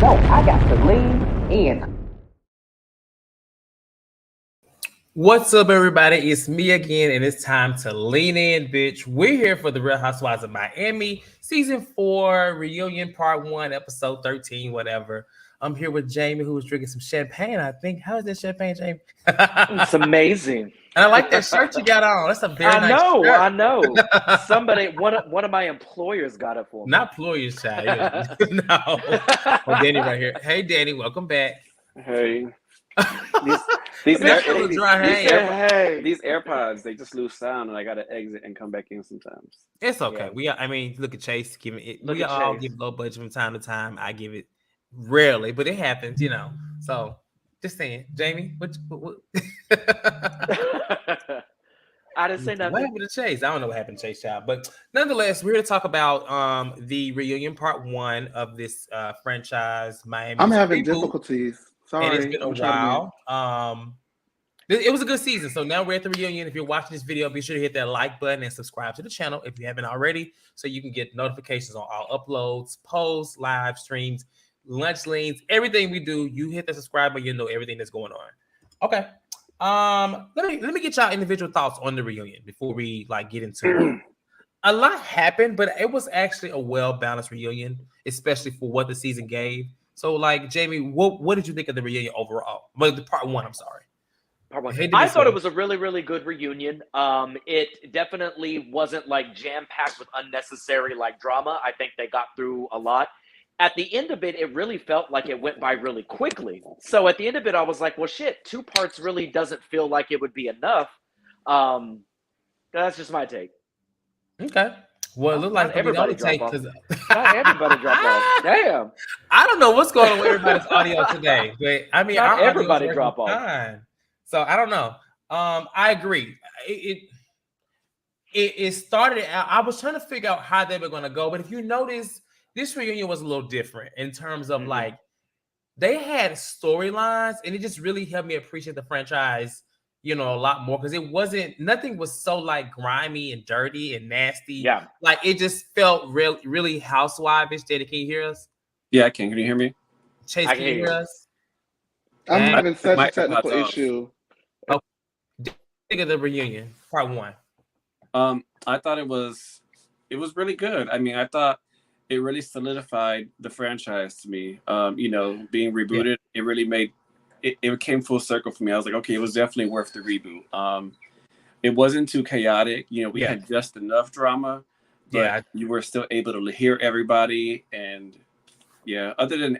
No, I got to lean in. What's up, everybody? It's me again, and it's time to lean in, bitch. We're here for the Real Housewives of Miami, season 4, reunion part 1, episode 13, whatever. I'm here with Jamie, who was drinking some champagne, I think. How is that champagne, Jamie? It's amazing. And I like that shirt you got on. That's a very nice shirt. I know. Somebody, one of my employers got it for me. Not employers, child. No. Well, Danny right here. Hey, Danny, welcome back. Hey. These AirPods, they just lose sound, and I gotta exit and come back in sometimes. It's okay. Yeah. Look at Chase giving it. We all give low budget from time to time. I give it rarely, but it happens, you know. So just saying, Jamie, what? I didn't say nothing. What happened to Chase? I don't know what happened to Chase, child. But nonetheless, we're here to talk about the reunion part 1 of this franchise, Miami. I'm having difficulties. Sorry. And it's been a while. It was a good season. So now we're at the reunion. If you're watching this video, be sure to hit that like button and subscribe to the channel if you haven't already, so you can get notifications on all uploads, posts, live streams, lunch leans, everything we do. You hit the subscribe button, you know everything that's going on. Okay. Let me get y'all individual thoughts on the reunion before we get into it. A lot happened, but it was actually a well-balanced reunion, especially for what the season gave. So, Jamie, what did you think of the reunion overall? Well, the part 1, I'm sorry. Part 1. I thought it was a really, really good reunion. It definitely wasn't jam-packed with unnecessary drama. I think they got through a lot. At the end of it, it really felt like it went by really quickly. So at the end of it, I was like, well, shit, 2 parts really doesn't feel like it would be enough. That's just my take. Okay. Well, it looked like everybody dropped off. Not everybody dropped off. Damn. I don't know what's going on with everybody's audio today, but I mean, not everybody dropped off. Fine. So I don't know. I agree. It started out. I was trying to figure out how they were going to go, but if you notice, this reunion was a little different in terms of they had storylines, and it just really helped me appreciate the franchise, a lot more, because nothing was so grimy and dirty and nasty. Yeah. It just felt really housewife-ish. Daddy, can you hear us? Yeah, I can. Can you hear me? Chase, can you hear us? I'm having such a technical issue. Oh, think of the reunion, part 1. I thought it was really good. I mean, I thought it really solidified the franchise to me. Being rebooted, it really made it came full circle for me. I was like, okay, it was definitely worth the reboot. It wasn't too chaotic. We had just enough drama, but you were still able to hear everybody. And other than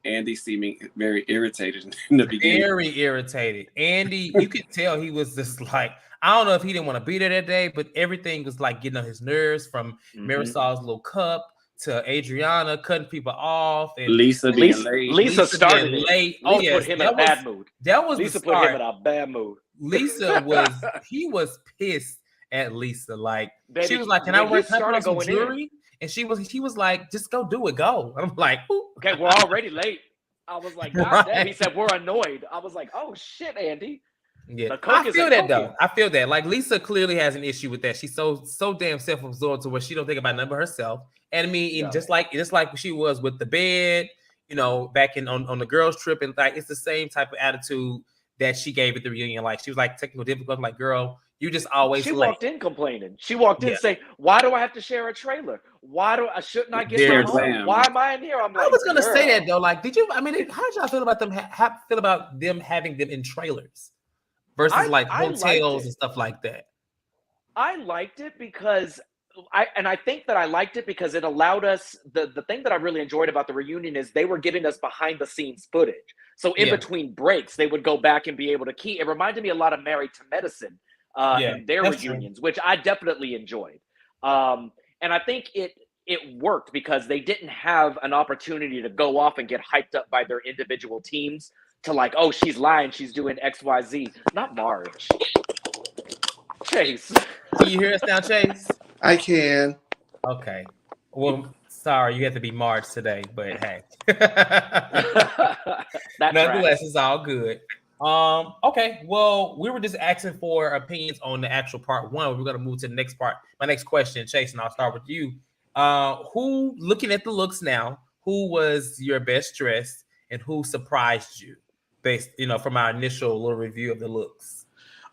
Andy seeming very irritated in the beginning. Very irritated. Andy, you could tell he was just I don't know if he didn't want to be there that day, but everything was getting on his nerves, from Marisol's little cup to Adriana cutting people off, and Lisa being late. Lisa started late. Oh yeah, put him in a bad mood. That was Lisa put him in a bad mood. Lisa was pissed at Lisa. Baby, she was like, "Can I wear some jewelry?" And she was like, "Just go do it, go." I'm like, ooh. Okay, we're already late. I was like, God damn. He said we're annoyed. I was like, oh shit, Andy. Yeah, I feel that though. I feel that. Lisa clearly has an issue with that. She's so damn self-absorbed to where she don't think about nothing but herself. And I mean, just like she was with the bed, back on the girls' trip, and it's the same type of attitude that she gave at the reunion. She was technical difficulty. Girl, you just always. She walked in complaining. She walked in saying, "Why do I have to share a trailer? Shouldn't I get my home? Why am I in here?" I'm like, I was gonna say that though. Did you? I mean, how did y'all feel about them? Feel about them having them in trailers versus hotels and stuff like that? I liked it because I think that I liked it because it allowed us, the thing that I really enjoyed about the reunion is they were giving us behind the scenes footage. So in between breaks, they would go back and be able to it reminded me a lot of Married to Medicine and their reunions, which I definitely enjoyed. And I think it worked because they didn't have an opportunity to go off and get hyped up by their individual teams to oh, she's lying, she's doing XYZ. Not Marge. Chase. Can you hear us now, Chase? I can. Okay. Well, sorry, you have to be March today, but hey. Nonetheless, it's all good. Okay. Well, we were just asking for opinions on the actual part 1. We're gonna move to the next part. My next question, Chase, and I'll start with you. Who, looking at the looks now, who was your best dressed and who surprised you based, from our initial little review of the looks?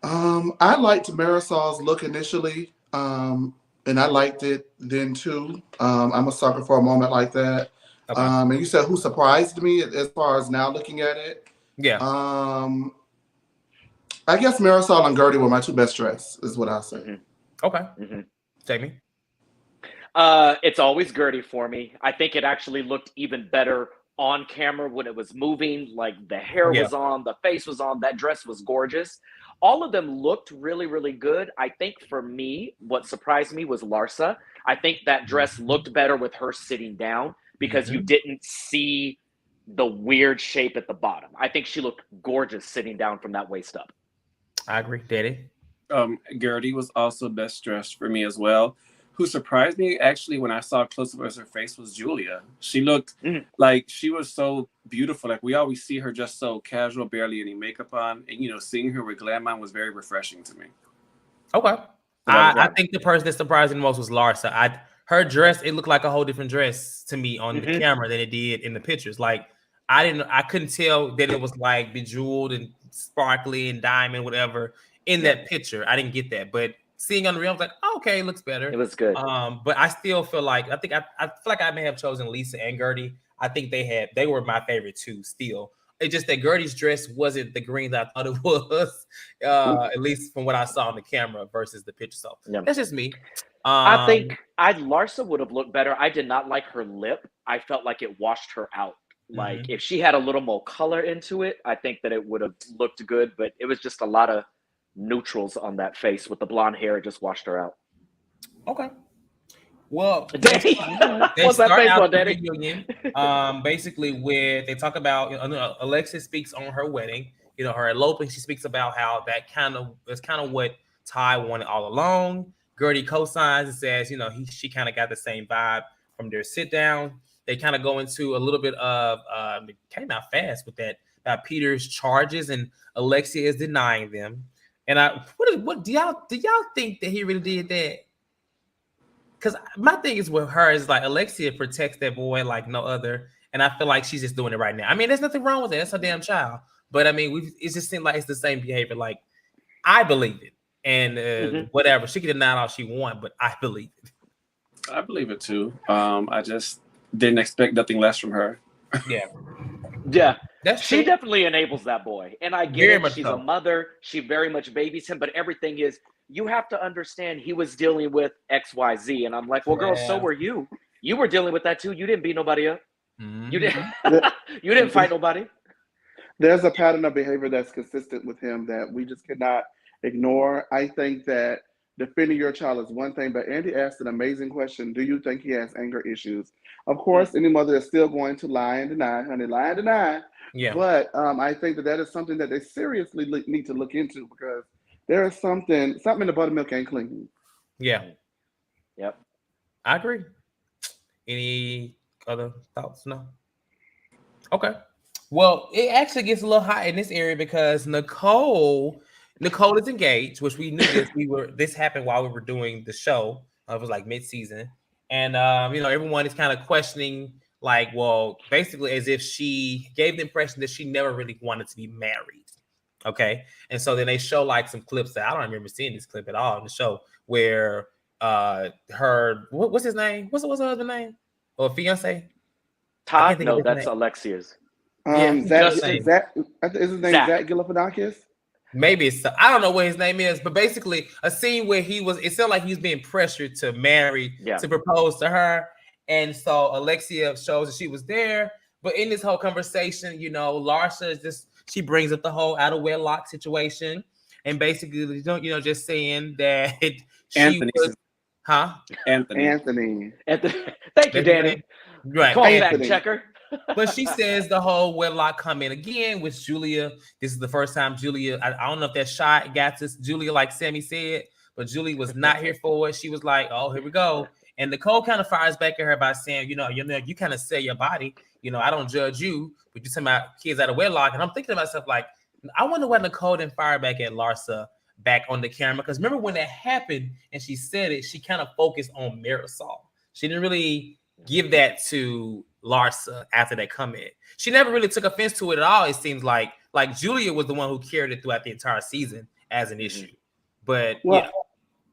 I liked Marisol's look initially, and I liked it then too. I'm a sucker for a moment like that. Okay. And you said who surprised me as far as now looking at it? Yeah. I guess Marisol and Gertie were my two best dressed, is what I say. Mm-hmm. Okay. Mm-hmm. Jamie? It's always Gertie for me. I think it actually looked even better on camera when it was moving. Like the hair was on, the face was on, that dress was gorgeous. All of them looked really, really good. I think for me, what surprised me was Larsa. I think that dress looked better with her sitting down because you didn't see the weird shape at the bottom. I think she looked gorgeous sitting down from that waist up. I agree. Daddy? Gertie was also best dressed for me as well. Who surprised me actually when I saw a close up of her face was Julia. She looked like she was so beautiful. Like we always see her just so casual, barely any makeup on, and seeing her with glam on was very refreshing to me. Okay. I think the person that surprised me the most was Larsa. Her dress, it looked like a whole different dress to me on the camera than it did in the pictures. Like I couldn't tell that it was like bejeweled and sparkly and diamond, whatever, in that picture. I didn't get that, but seeing on the real, I was like, oh, okay, it looks better. It was good. But I still feel like I feel like I may have chosen Lisa and Gertie. I think they were my favorite two still. It's just that Gertie's dress wasn't the green that I thought it was, at least from what I saw on the camera versus the picture. So that's just me. I think Larsa would have looked better. I did not like her lip. I felt like it washed her out. Like if she had a little more color into it, I think that it would have looked good. But it was just a lot of neutrals on that face with the blonde hair. It just washed her out. Okay. Well, Daddy, they what's that start face out on, the Daddy? reunion, basically where they talk about Alexia speaks on her wedding, her eloping. She speaks about how that's kind of what Ty wanted all along. Gertie co-signs and says, she kind of got the same vibe from their sit down. They kind of go into a little bit of it came out fast with that about Peter's charges, and Alexia is denying them. And what do y'all think that he really did that? Because my thing is with her is like Alexia protects that boy like no other, and I feel like she's just doing it right now. I mean, there's nothing wrong with it. That's her damn child. But I mean, it just seemed like it's the same behavior. Like I believe it, and whatever she can deny all she wants, but I believe it. I believe it too. I just didn't expect nothing less from her. Yeah. She definitely enables that boy. And I get it. She's a mother. She very much babies him. But everything is, you have to understand he was dealing with XYZ. And I'm like, well, girl, so were you. You were dealing with that too. You didn't beat nobody up. You didn't fight nobody. There's a pattern of behavior that's consistent with him that we just cannot ignore. I think that defending your child is one thing, but Andy asked an amazing question. Do you think he has anger issues? Of course, any mother is still going to lie and deny, honey, lie and deny. Yeah. But I think that is something that they seriously need to look into because there is something in the buttermilk ain't clean. Yeah. Yep. I agree. Any other thoughts? No. Okay. Well, it actually gets a little hot in this area because Nicole is engaged, which we knew this happened while we were doing the show. It was like mid-season. And everyone is kind of questioning, like, well, basically as if she gave the impression that she never really wanted to be married. Okay. And so then they show like some clips that I don't remember seeing this clip at all in the show where what's his name? What's her husband's name? Or fiance? Todd? No, that's Alexia's. Is his name Zach Galifianakis? Maybe I don't know what his name is, but basically a scene where it sounded like he was being pressured to marry, to propose to her. And so Alexia shows that she was there. But in this whole conversation, Larsa she brings up the whole out of wedlock situation. And basically, just saying that Anthony. Anthony. Thank you, Danny. Right. Call back checker. But she says the whole wedlock comment again with Julia. This is the first time Julia, I don't know if that shot got to Julia like Sammy said, but Julia was not here for it. She was like, oh, here we go. And Nicole kind of fires back at her by saying, you kind of sell your body. I don't judge you, but you're talking about kids out of wedlock. And I'm thinking to myself, like, I wonder why Nicole didn't fire back at Larsa back on the camera. Because remember when that happened and she said it, she kind of focused on Marisol. She didn't really give that to Larsa after that comment. She never really took offense to it at all. It seems like Julia was the one who carried it throughout the entire season as an issue. But Well,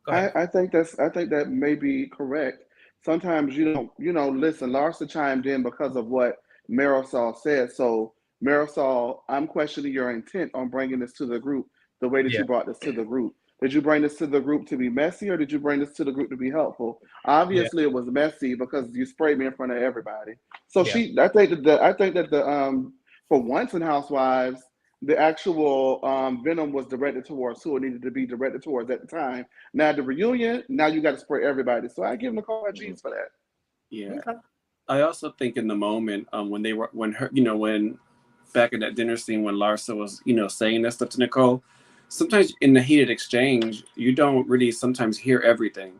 go ahead. I think that may be correct. Sometimes listen, Larsa chimed in because of what Marisol said. So Marisol, I'm questioning your intent on bringing this to the group the way that you brought this to the group. Did you bring this to the group to be messy, or did you bring this to the group to be helpful? Obviously, it was messy because you sprayed me in front of everybody. So I think that for once in Housewives, the actual venom was directed towards who it needed to be directed towards at the time. Now the reunion, now you got to spray everybody. So I give Nicole a G's for that. Yeah, I also think in the moment when back in that dinner scene when Larsa was saying that stuff to Nicole. Sometimes in the heated exchange, you don't really sometimes hear everything.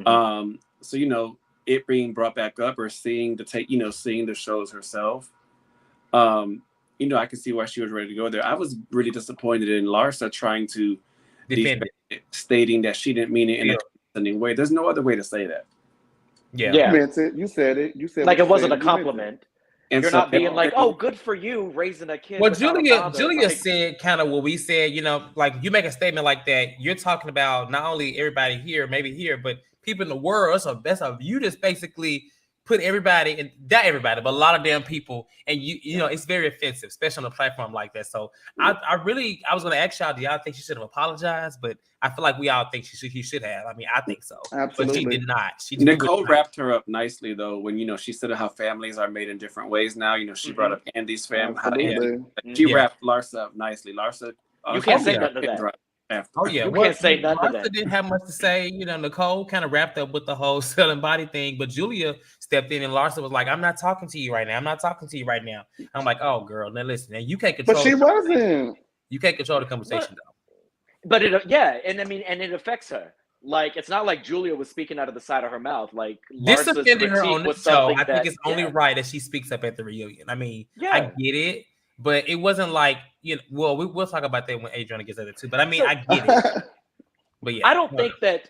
So it being brought back up or seeing the shows herself, I can see why she was ready to go there. I was really disappointed in Larsa trying to defend it, stating that she didn't mean it in a condescending way. There's no other way to say that. You meant it. You said it. You said like it wasn't a compliment. And you're not being like, oh, good for you raising a kid. Well, Julia said kind of what we said, like you make a statement like that, you're talking about not only everybody here, maybe here, but people in the world. So that's you just basically put everybody, and not everybody, but a lot of damn people, and it's very offensive, especially on a platform like that. So I was going to ask y'all, do y'all think she should have apologized? But I feel like we all think she should have. I mean, I think so. Absolutely. But she did not. Nicole wrapped her up nicely though when she said how families are made in different ways now. She brought up Andy's family. She wrapped Larsa up nicely. Larsa, you can't say nothing to that. After. You can't say nothing to that. Didn't have much to say. Nicole kind of wrapped up with the whole selling body thing, but Julia stepped in and Larsa was like, I'm not talking to you right now. I'm not talking to you right now. I'm like, oh, girl, now listen. Now you can't control. But she wasn't. You can't control the conversation, though. But it affects her. Like, it's not like Julia was speaking out of the side of her mouth. Like, this Larsa's offended her on the show. I think it's only yeah. right that she speaks up at the reunion. I mean, Yeah. I get it, but it wasn't like, well, we'll talk about that when Adriana gets at it too. But I mean, I get it. But yeah, I don't think that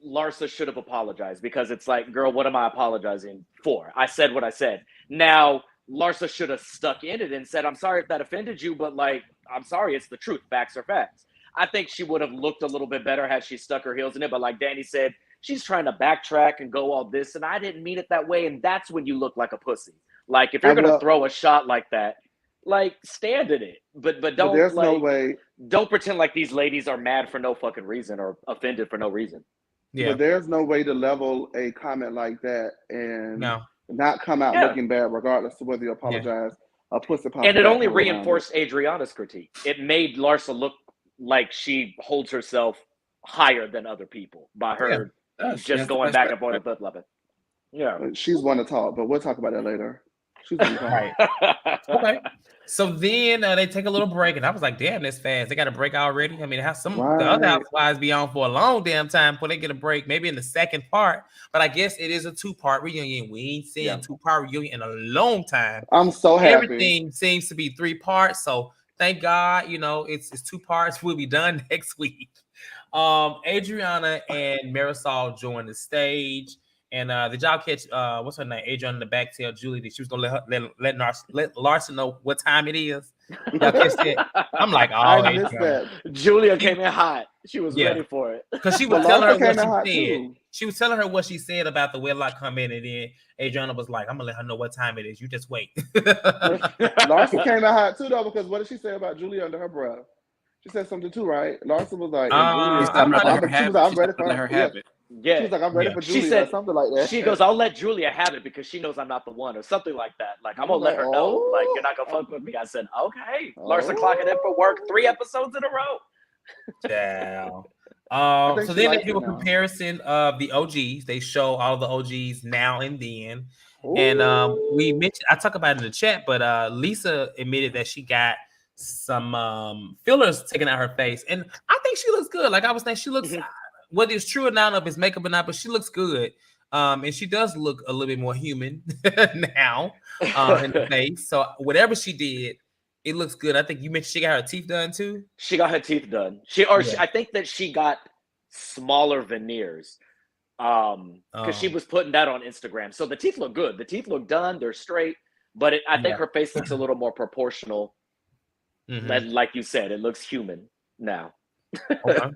Larsa should have apologized, because it's like, girl, what am I apologizing for? I said what I said. Now, Larsa should have stuck in it and said, I'm sorry if that offended you, but like, I'm sorry, it's the truth. Facts are facts. I think she would have looked a little bit better had she stuck her heels in it. But like Danny said, she's trying to backtrack and go all this, and I didn't mean it that way. And that's when you look like a pussy. Like, if you're going to throw a shot like that, like, stand in it. But don't, there's like, no way. Don't pretend like these ladies are mad for no fucking reason or offended for no reason. Yeah. But there's no way to level a comment like that and not come out looking bad, regardless of whether you apologize or pussy pop. And it only reinforced Adriana's critique. It made Larsa look like she holds herself higher than other people by her just going back and forth with Levin. Yeah. She's one to talk, but we'll talk about that later. She's one to talk. Right. Okay. So then they take a little break, and I was like, damn, that's fast. They got a break already. I mean, how the other Housewives be on for a long damn time before they get a break, maybe in the second part. But I guess it is a 2-part reunion. We ain't seen a 2-part reunion in a long time. I'm so happy. Everything seems to be 3 parts. So thank God, it's 2 parts. We'll be done next week. Adriana and Marisol joined the stage. And did y'all catch what's her name? Adriana in the back tell Julie that she was gonna let Larsa know what time it is. Y'all catch that? I'm like, I missed that. Julia came in hot. She was ready for it. Because she was telling her what she said. She was telling her what she said about the wedlock coming, and then Adriana was like, I'm gonna let her know what time it is. You just wait. Larsa came in hot too, though, because what did she say about Julia under her breath? She said something too, right? Larsa was like, I'm ready for her habit. Yeah, she's like, I'm ready for Julia. She said or something like that. She goes, I'll let Julia have it because she knows I'm not the one, or something like that. Like, I'm gonna let her know, like, you're not gonna fuck with me. I said, okay. Larsa clocking in for work 3 episodes in a row. Damn. So then they do a comparison of the OGs. They show all the OGs now and then. Ooh. And we mentioned, I talk about it in the chat, but Lisa admitted that she got some fillers taken out her face, and I think she looks good. Like I was saying, she looks. Whether it's true or not of his makeup or not, but she looks good. And she does look a little bit more human now in the face. So whatever she did, it looks good. I think you mentioned she got her teeth done too. She got her teeth done. I think that she got smaller veneers. because she was putting that on Instagram. So the teeth look good. The teeth look done. They're straight. But I think her face looks a little more proportional. Like you said, it looks human now. Okay.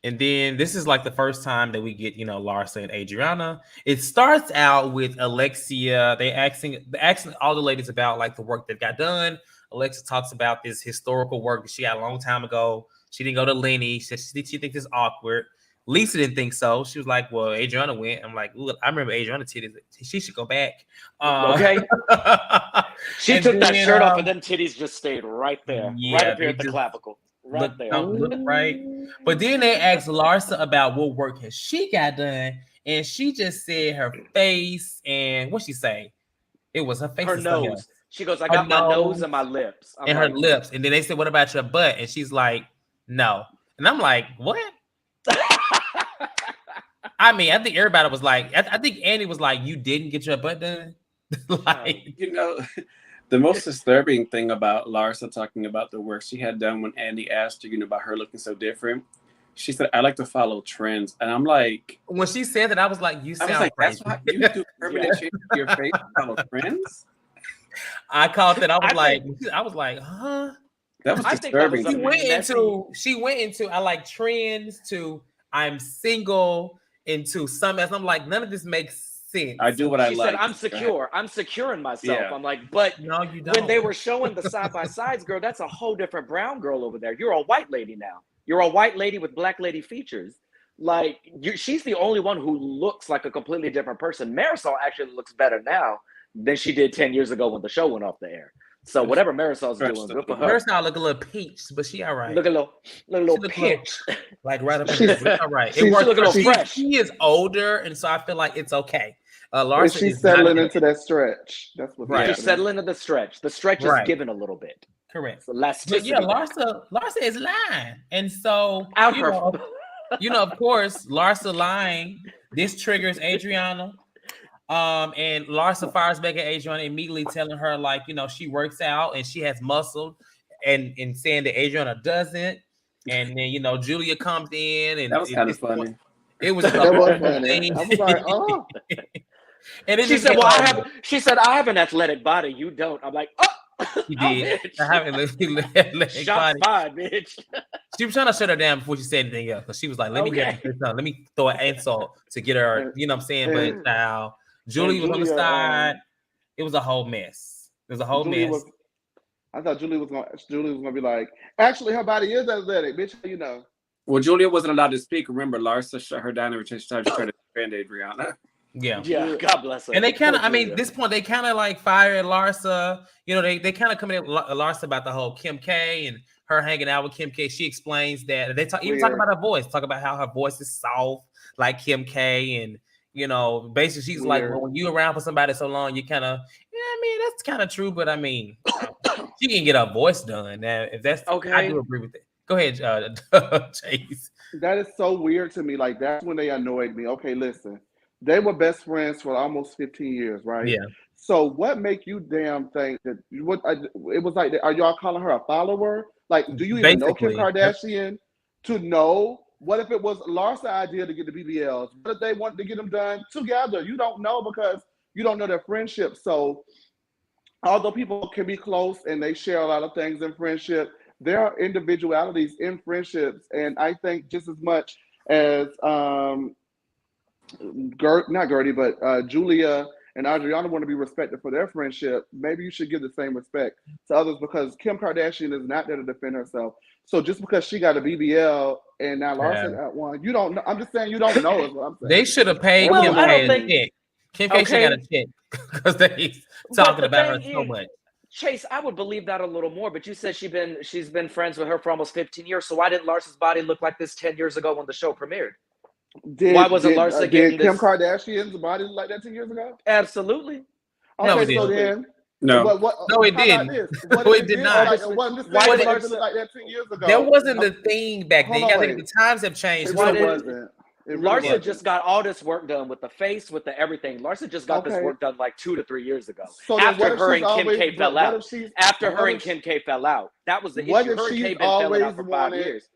And then this is like the first time that we get, Larsa and Adriana. It starts out with Alexia. They asking all the ladies about like the work that got done. Alexia talks about this historical work that she got a long time ago. She didn't go to Lenny. She thinks it's awkward. Lisa didn't think so. She was like, "Well, Adriana went." I'm like, "Look, I remember Adriana titties. She should go back." Okay. She took that shirt off, and them titties just stayed right there, right up here at the clavicle. Right there. Look right. But then they asked Larsa about what work has she got done, and she just said her face and what she say? It was her face. Her nose. She goes, "I got my nose and my lips." And her lips. And then they said, "What about your butt?" And she's like, "No." And I'm like, "What?" I mean, I think everybody was like, I think Andy was like, "You didn't get your butt done." Like, the most disturbing thing about Larsa talking about the work she had done when Andy asked her, about her looking so different, she said, "I like to follow trends." And I'm like, when she said that, I was like, "You sound crazy." That's why you do permanent change to your face to follow trends? I caught that. I was like, huh? That was disturbing. She went into I like trends to I'm single into some else. I'm like, none of this makes sense. I do what I like. She said, "I'm secure. I'm secure in myself." Yeah. I'm like, but no, you don't. When they were showing the side by sides, girl, that's a whole different brown girl over there. You're a white lady now. You're a white lady with black lady features. Like she's the only one who looks like a completely different person. Marisol actually looks better now than she did 10 years ago when the show went off the air. So whatever Marisol's doing, good for her. Marisol look a little peached, but she all right. Look a little pinch. Like right up in there. All right. It works. Look a little fresh. She is older, and so I feel like it's okay. Larsa she's settling into that stretch. That's what she's settling into the stretch. The stretch is given a little bit. Correct. So but yeah, Larsa is lying. And so of course, Larsa lying. This triggers Adriana. And Larsa fires back at Adriana immediately telling her, like, she works out and she has muscle and saying that Adriana doesn't. And then, Julia comes in and that was kind of funny. It was funny. I was like, oh. And she said, she said, "I have an athletic body. You don't." I'm like, "Oh." She did. I have an athletic Shots fired, bitch. She was trying to shut her down before she said anything else. Because she was like, let me throw an insult to get her, you know what I'm saying? But now Julie was on the side. It was a whole mess. It was a whole mess. I thought Julie was gonna be like, actually, her body is athletic, bitch. Well, Julia wasn't allowed to speak. Remember, Larsa shut her down every time she tried to defend Adriana. Yeah. God bless her. And they kind of, this point, they kind of like fired Larsa. They kind of come in at Larsa about the whole Kim K and her hanging out with Kim K. She explains that they talk about her voice, talk about how her voice is soft like Kim K. And, basically she's like, well, when you around for somebody so long, you kind of, that's kind of true. But she can get her voice done. Now, if that's okay, I do agree with that. Go ahead, Chase. That is so weird to me. Like, that's when they annoyed me. Okay, listen. They were best friends for almost 15 years, right? Yeah. So what make you damn think that it was like, are y'all calling her a follower? Like, do you even know Kim Kardashian to know? What if it was Larsa's idea to get the BBLs? What if they wanted to get them done together? You don't know because you don't know their friendship. So although people can be close and they share a lot of things in friendship, there are individualities in friendships. And I think just as much as not Gertie, but Julia and Adriana want to be respected for their friendship, maybe you should give the same respect to others, because Kim Kardashian is not there to defend herself. So just because she got a BBL and now Larsa got one, you don't know. I'm just saying you don't know is what I'm saying. They should have paid Kim K a check. Kim K should have got a check because they talking about her so much. Chase, I would believe that a little more, but you said she's been friends with her for almost 15 years. So why didn't Larsa's body look like this 10 years ago when the show premiered? Why wasn't Larsa getting Kim Kardashian's body like that 10 years ago? Absolutely. Okay, no, it so didn't. then, no, no, it didn't. No, it did not. Why did Larsa look like that 10 years ago? That wasn't the thing back then. I think the times have changed. It really wasn't. Larsa just got all this work done with the face, with the everything. Larsa just got this work done like 2 to 3 years ago. So after her and Kim K fell out. After her and Kim K fell out. That was the issue. Her and Kim been fell out for 5 years.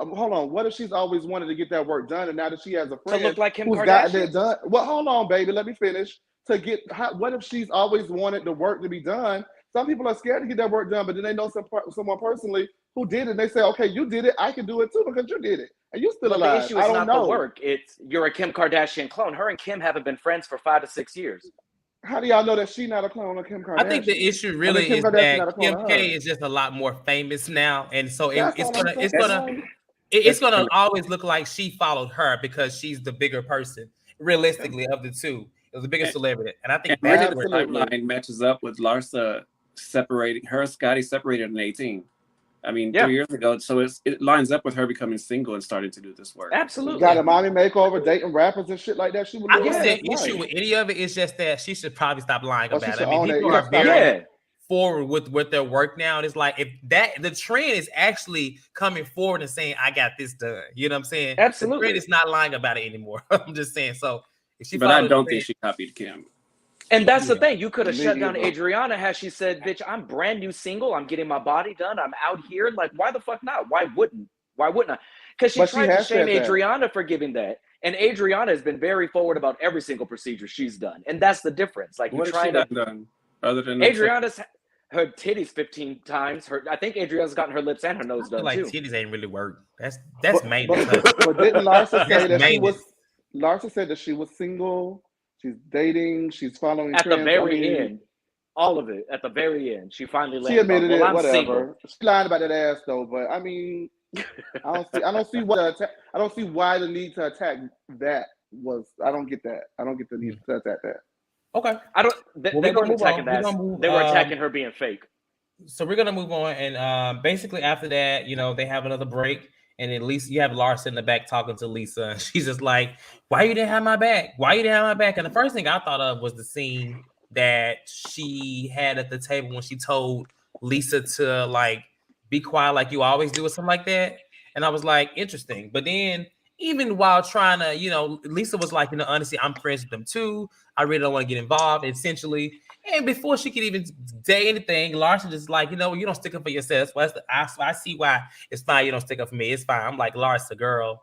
hold on. What if she's always wanted to get that work done, and now that she has a friend To look like Kim who's Kardashian? gotten it done? Well, hold on, baby. Let me finish. What if she's always wanted the work to be done? Some people are scared to get that work done, but then they know someone personally who did it. And they say, okay, you did it. I can do it too because you did it. And you're still alive. The issue is not the work. It's you're a Kim Kardashian clone. Her and Kim haven't been friends for 5 to 6 years. How do y'all know that she's not a clone of Kim Kardashian? I think the issue really is that Kim K is just a lot more famous now, and so it's gonna always look like she followed her because she's the bigger person, realistically, of the two. It was the biggest celebrity, and I think that's where timeline matches up with Larsa separating her. Scotty separated in 18. I mean, 3 years ago, so it lines up with her becoming single and starting to do this work. Absolutely, got a mommy makeover, dating rappers and shit like that. She would. I guess the issue with any of it is just that she should probably stop lying about it. I mean, people are very forward with their work now. And it's like if the trend is actually coming forward and saying, "I got this done." You know what I'm saying? Absolutely, the trend is not lying about it anymore. I'm just saying. So if she, but I don't think she copied Kim. And that's the thing. You could have shut down Adriana had she said, "Bitch, I'm brand new single. I'm getting my body done. I'm out here." Like, why the fuck not? Why wouldn't I? Because she tried to shame Adriana for giving that. And Adriana has been very forward about every single procedure she's done. And that's the difference. Like, what has she done other than Adriana's her titties 15 times. I think Adriana's gotten her lips and her nose done too. Titties ain't really work. That's main. But didn't Larsa say that Larsa said that she was single? She's dating. She's following at the very end. All of it at the very end. She finally landed. She admitted it. Whatever. Single. She lied about that ass though. But I mean, I don't see why the need to attack that was. I don't get that. I don't get the need to attack that. Okay. They weren't attacking that. They were attacking her being fake. So we're gonna move on, and basically after that, they have another break. And at least you have Larsa in the back talking to Lisa. And she's just like, why you didn't have my back? Why you didn't have my back? And the first thing I thought of was the scene that she had at the table when she told Lisa to like be quiet like you always do or something like that. And I was like, interesting. But then even while trying to, Lisa was like, honestly, I'm friends with them too. I really don't want to get involved, essentially. And before she could even say anything, Larsa just like, you don't stick up for yourself. Well, I see why it's fine. You don't stick up for me. It's fine. I'm like, Larsa, girl,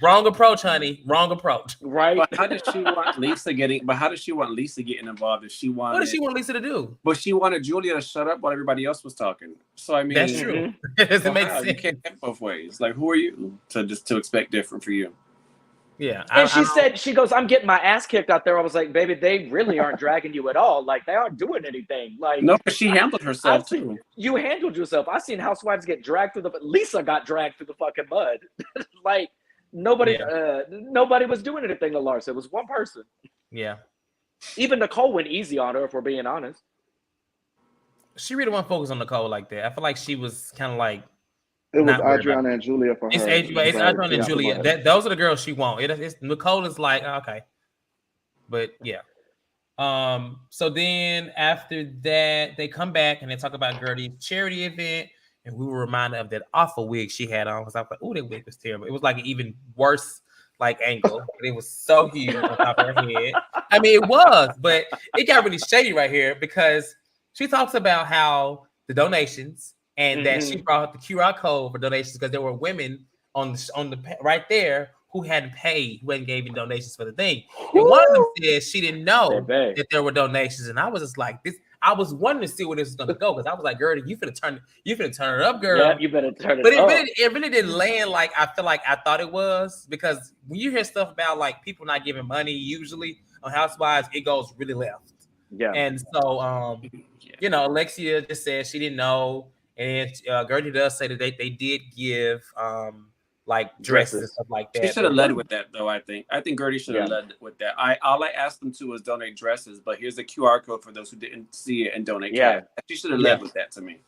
wrong approach, honey. Wrong approach. Right. But how did she want Lisa getting involved if she wanted? What did she want Lisa to do? But she wanted Julia to shut up while everybody else was talking. So I mean, that's true. It doesn't make sense. You can't get both ways. Like, who are you to expect different for you? Yeah. And she goes, I'm getting my ass kicked out there. I was like, baby, they really aren't dragging you at all. Like, they aren't doing anything. Like, no, but she handled herself too. You handled yourself. I've seen housewives get dragged through Lisa got dragged through the fucking mud. Like, nobody was doing anything to Larsa. It was one person. Yeah. Even Nicole went easy on her, if we're being honest. She really wasn't focused on Nicole like that. I feel like she was kind of like, it was Adriana and Julia for her. It's Adriana and Julia. Those are the girls she wants. It's Nicole is like, okay. But yeah. So then after that, they come back and they talk about Gertie's charity event. And we were reminded of that awful wig she had on. Because I was like, oh, that wig was terrible. It was like an even worse angle. It was so huge on top of her head. I mean, it was, but it got really shady right here because she talks about how the donations and that she brought the QR code for donations because there were women on the right there who hadn't paid, who hadn't given donations for the thing. And one of them said she didn't know that there were donations, and I was just like, this. I was wanting to see where this was going to go because I was like, Gertie, you finna turn it up, girl. Yeah, you better turn it up. But it really didn't land like I feel like I thought it was because when you hear stuff about like people not giving money, usually on Housewives, it goes really left. Yeah. And so, Alexia just said she didn't know. And Gertie does say that they did give like dresses and stuff like that. She should have led with that, though. I think Gertie should have led with that. All I asked them to was donate dresses, but here's a QR code for those who didn't see it and donate cash. She should have led with that to me.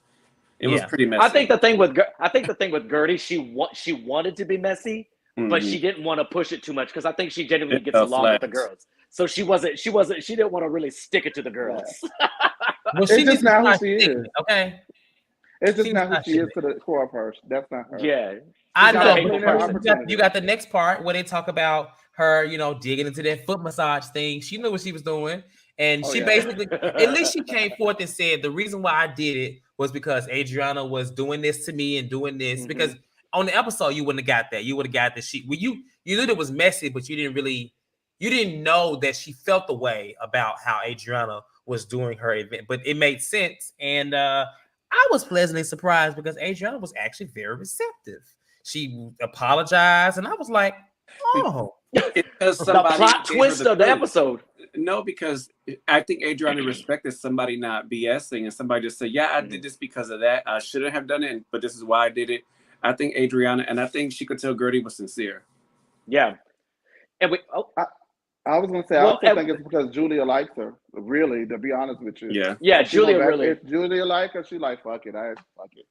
It was pretty messy. I think the thing with Gertie, she wanted to be messy, but she didn't want to push it too much because I think she genuinely gets along with the girls. So she didn't want to really stick it to the girls. Well, it's just not who she is. Okay. It's just not who she is to the core of her. That's not her. Yeah. I know. You got the next part where they talk about her, digging into that foot massage thing. She knew what she was doing. And she basically, at least she came forth and said, the reason why I did it was because Adriana was doing this to me and doing this. Because on the episode, you wouldn't have got that. You would have got that you knew it was messy, but you didn't know that she felt the way about how Adriana was doing her event. But it made sense, and I was pleasantly surprised because Adriana was actually very receptive. She apologized, and I was like, "Oh." Because The plot twist of the episode. No, because I think Adriana respected somebody not BSing, and somebody just said, "Yeah, I did this because of that. I shouldn't have done it, but this is why I did it." I think Adriana, and I think she could tell Gertie was sincere. Yeah, and I was gonna say I also think it's because Julia likes her. Really, to be honest with you. Yeah, Julia really. If Julia like her, she like fuck it. Fuck it.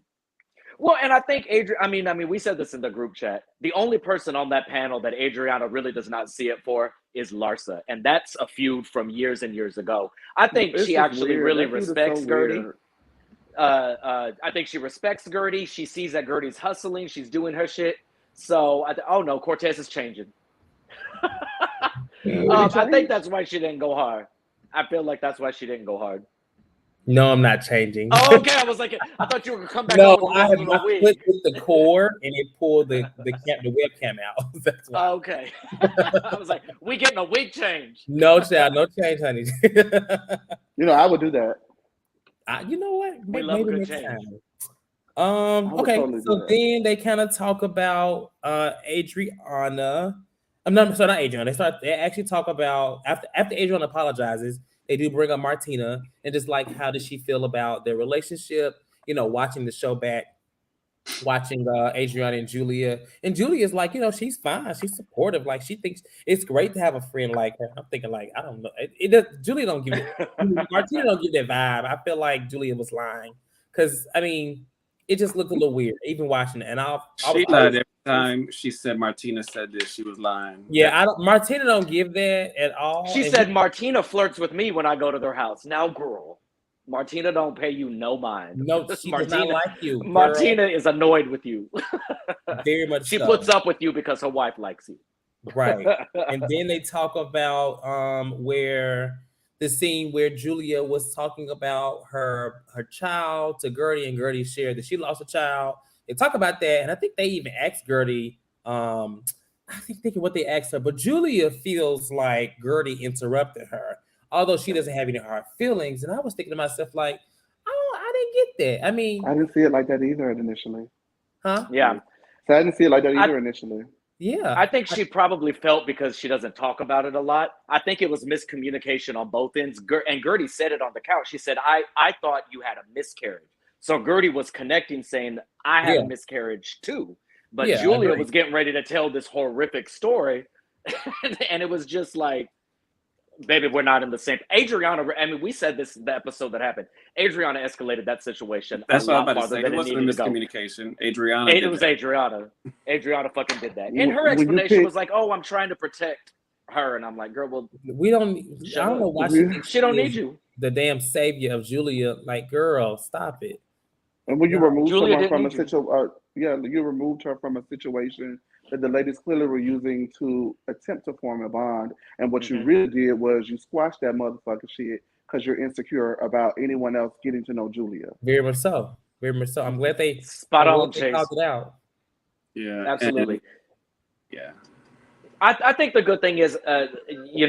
Well, and I think I mean, we said this in the group chat. The only person on that panel that Adriana really does not see it for is Larsa, and that's a feud from years and years ago. I think she actually really respects Gertie. I think she respects Gertie. She sees that Gertie's hustling. She's doing her shit. So, oh no, Cortez is changing. I think that's why she didn't go hard. I feel like that's why she didn't go hard. No, I'm not changing. Oh, okay. I was like, I thought you were gonna come back. No, I have my foot with the cord, and it pulled the webcam out. That's why. Okay. I was like, we getting a wig change. No, child, no change, honey. I would do that. You know what? We love a good change. Okay, so then they kind of talk about Adriana. Not Adriana. They actually talk about after Adriana apologizes. They do bring up Martina and just like, how does she feel about their relationship? Watching the show back, watching Adriana and Julia. And Julia's like, she's fine. She's supportive. Like, she thinks it's great to have a friend like her. I'm thinking like, I don't know. Julia don't give it. Martina don't give that vibe. I feel like Julia was lying. Because, I mean, it just looked a little weird, even watching it. And she lied every time she said Martina said this. She was lying. Yeah, Martina don't give that at all. She said Martina flirts with me when I go to their house. Now, girl, Martina don't pay you no mind. No, she does not like you. Girl. Martina is annoyed with you. Very much. She puts up with you because her wife likes you. Right. And then they talk about where the scene where Julia was talking about her child to Gertie, and Gertie shared that she lost a child. They talk about that, and I think they even asked Gertie. I think thinking what they asked her, but Julia feels like Gertie interrupted her, although she doesn't have any hard feelings. And I was thinking to myself, like, oh, I didn't get that. I mean, I didn't see it like that either initially. Huh? Yeah. So I didn't see it like that either initially. Yeah. I think she probably felt because she doesn't talk about it a lot. I think it was miscommunication on both ends. And Gertie said it on the couch. She said, I thought you had a miscarriage. So Gertie was connecting, saying, I had a miscarriage too. But Julia was getting ready to tell this horrific story. And it was just like, baby, we're not in the same. Adriana, I mean, we said this the episode that happened. Adriana escalated that situation. That's what I'm about to say. It wasn't a miscommunication. Adriana. It was Adriana. Adriana fucking did that. And her explanation was like, oh, I'm trying to protect her. And I'm like, girl, well, I don't know why she don't need you. The damn savior of Julia. Like, girl, stop it. And when you removed someone from a situation, you removed her from a situation that the ladies clearly were using to attempt to form a bond. And what you really did was you squashed that motherfucker shit because you're insecure about anyone else getting to know Julia. Very much so. Very much so. I'm glad they called it out. Yeah, absolutely. Yeah. I think the good thing is,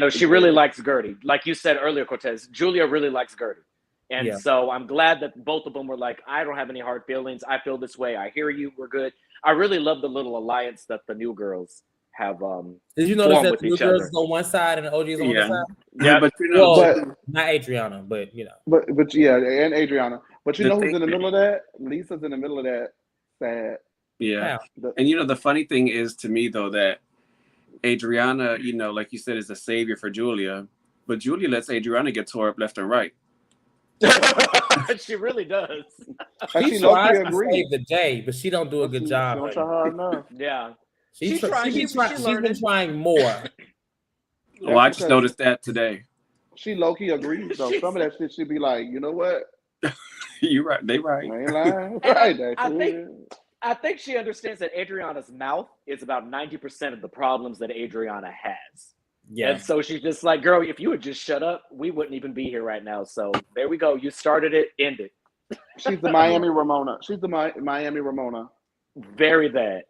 she really likes Gertie. Like you said earlier, Cortez, Julia really likes Gertie. And so I'm glad that both of them were like, I don't have any hard feelings. I feel this way. I hear you. We're good. I really love the little alliance that the new girls have. Did you notice that the new girls is on one side and the OGs on the other side? Yeah, but not Adriana, but But and Adriana. But you know who's in the middle of that? Lisa's in the middle of that. Sad. Yeah. And the funny thing is to me though that Adriana, like you said, is a savior for Julia, but Julia lets Adriana get tore up left and right. She really does. She tries to save the day, but she don't do a good job. Don't try hard enough. Yeah, she's been trying more. Well, I just noticed that today. She low-key agrees though. Some of that shit she'd be like, you know what? You're right. They right. I ain't lying. Right. I think she understands that Adriana's mouth is about 90% of the problems that Adriana has. Yeah. And so she's just like, girl, if you would just shut up, we wouldn't even be here right now. So there we go. You started it, end it. She's the Miami Ramona. She's the Miami Ramona. Very that.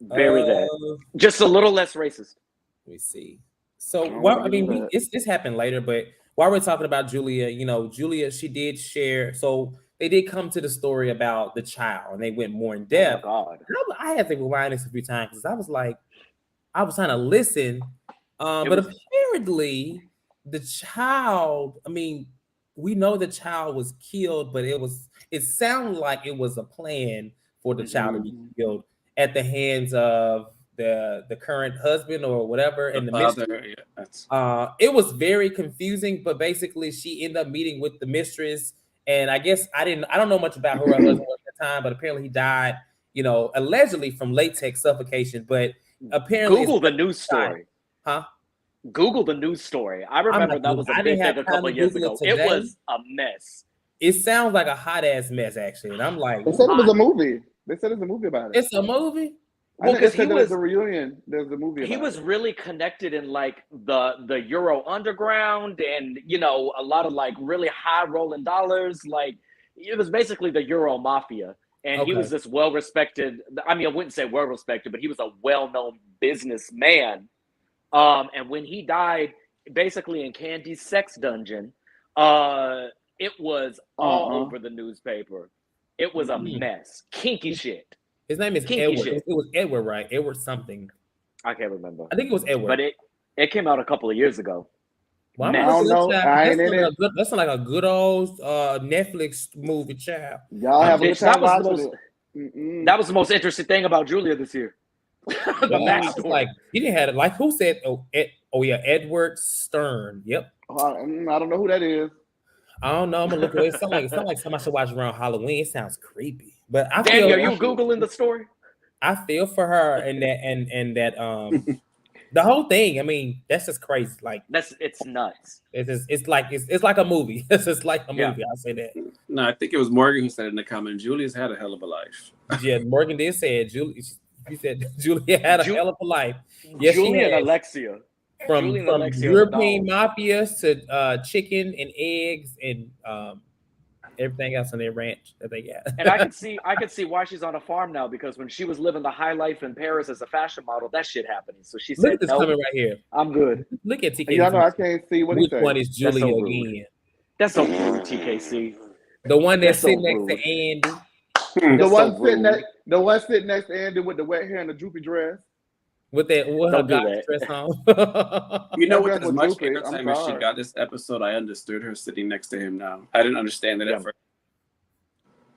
Very that. Just a little less racist. Let me see. So, well, I mean, this happened later, but while we're talking about Julia, Julia, she did share. So they did come to the story about the child, and they went more in depth. Oh my God. I had to rewind this a few times because I was trying to listen, but apparently the child. I mean, we know the child was killed, but it sounded like it was a plan for the child to be killed at the hands of the current husband or whatever, and the mistress. It was very confusing, but basically she ended up meeting with the mistress, and I guess I don't know much about who her husband was at the time, but apparently he died, allegedly from latex suffocation, but apparently Google the news story. Huh? Google the news story. I remember that was a big thing a couple of years ago. It was a mess. It sounds like a hot ass mess, actually, and I'm like, they said it was a movie. They said it's a movie about it. It's a movie. Well, because there's a reunion. There's a movie. He was really connected in like the Euro underground, and a lot of like really high rolling dollars. Like it was basically the Euro mafia, and he was this well respected. I mean, I wouldn't say well respected, but he was a well known businessman. And when he died, basically in Candy's sex dungeon, it was all over the newspaper. It was a mess. Kinky shit. His name is Kinky Edward. Shit. It was Edward, right? Edward something. I can't remember. I think it was Edward. But it came out a couple of years ago. Well, I don't know. That's like a good old Netflix movie, child. Y'all have a good time watching it. That was the most interesting thing about Julia this year. Like he didn't have it. Like who said? Edward Stern. Yep. I don't know who that is. I don't know. I'm gonna look at it. It sounds like something I should watch around Halloween. It sounds creepy. But I Danny, are you Googling the story? I feel for her and that the whole thing. I mean, that's just crazy. Like it's nuts. It's like a movie. It's just like a movie. I'll say that. No, I think it was Morgan who said in the comment, Julia's had a hell of a life. Yeah, Morgan did say it. He said Julia had a hell of a life. Yes, Julia and Alexia. From European mafias to chicken and eggs and everything else on their ranch that they got. And I could see why she's on a farm now, because when she was living the high life in Paris as a fashion model, that shit happening. So she said, "Look at this coming right here. I'm good." Look at TKC. Y'all know I can't see what which one is Julia again. That's so rude, TKC. The one that's sitting next to Andy. The one sitting next to Andy with the wet hair and the droopy dress. With her dress on. You know what? As much time as she got this episode, I understood her sitting next to him now. I didn't understand it at first.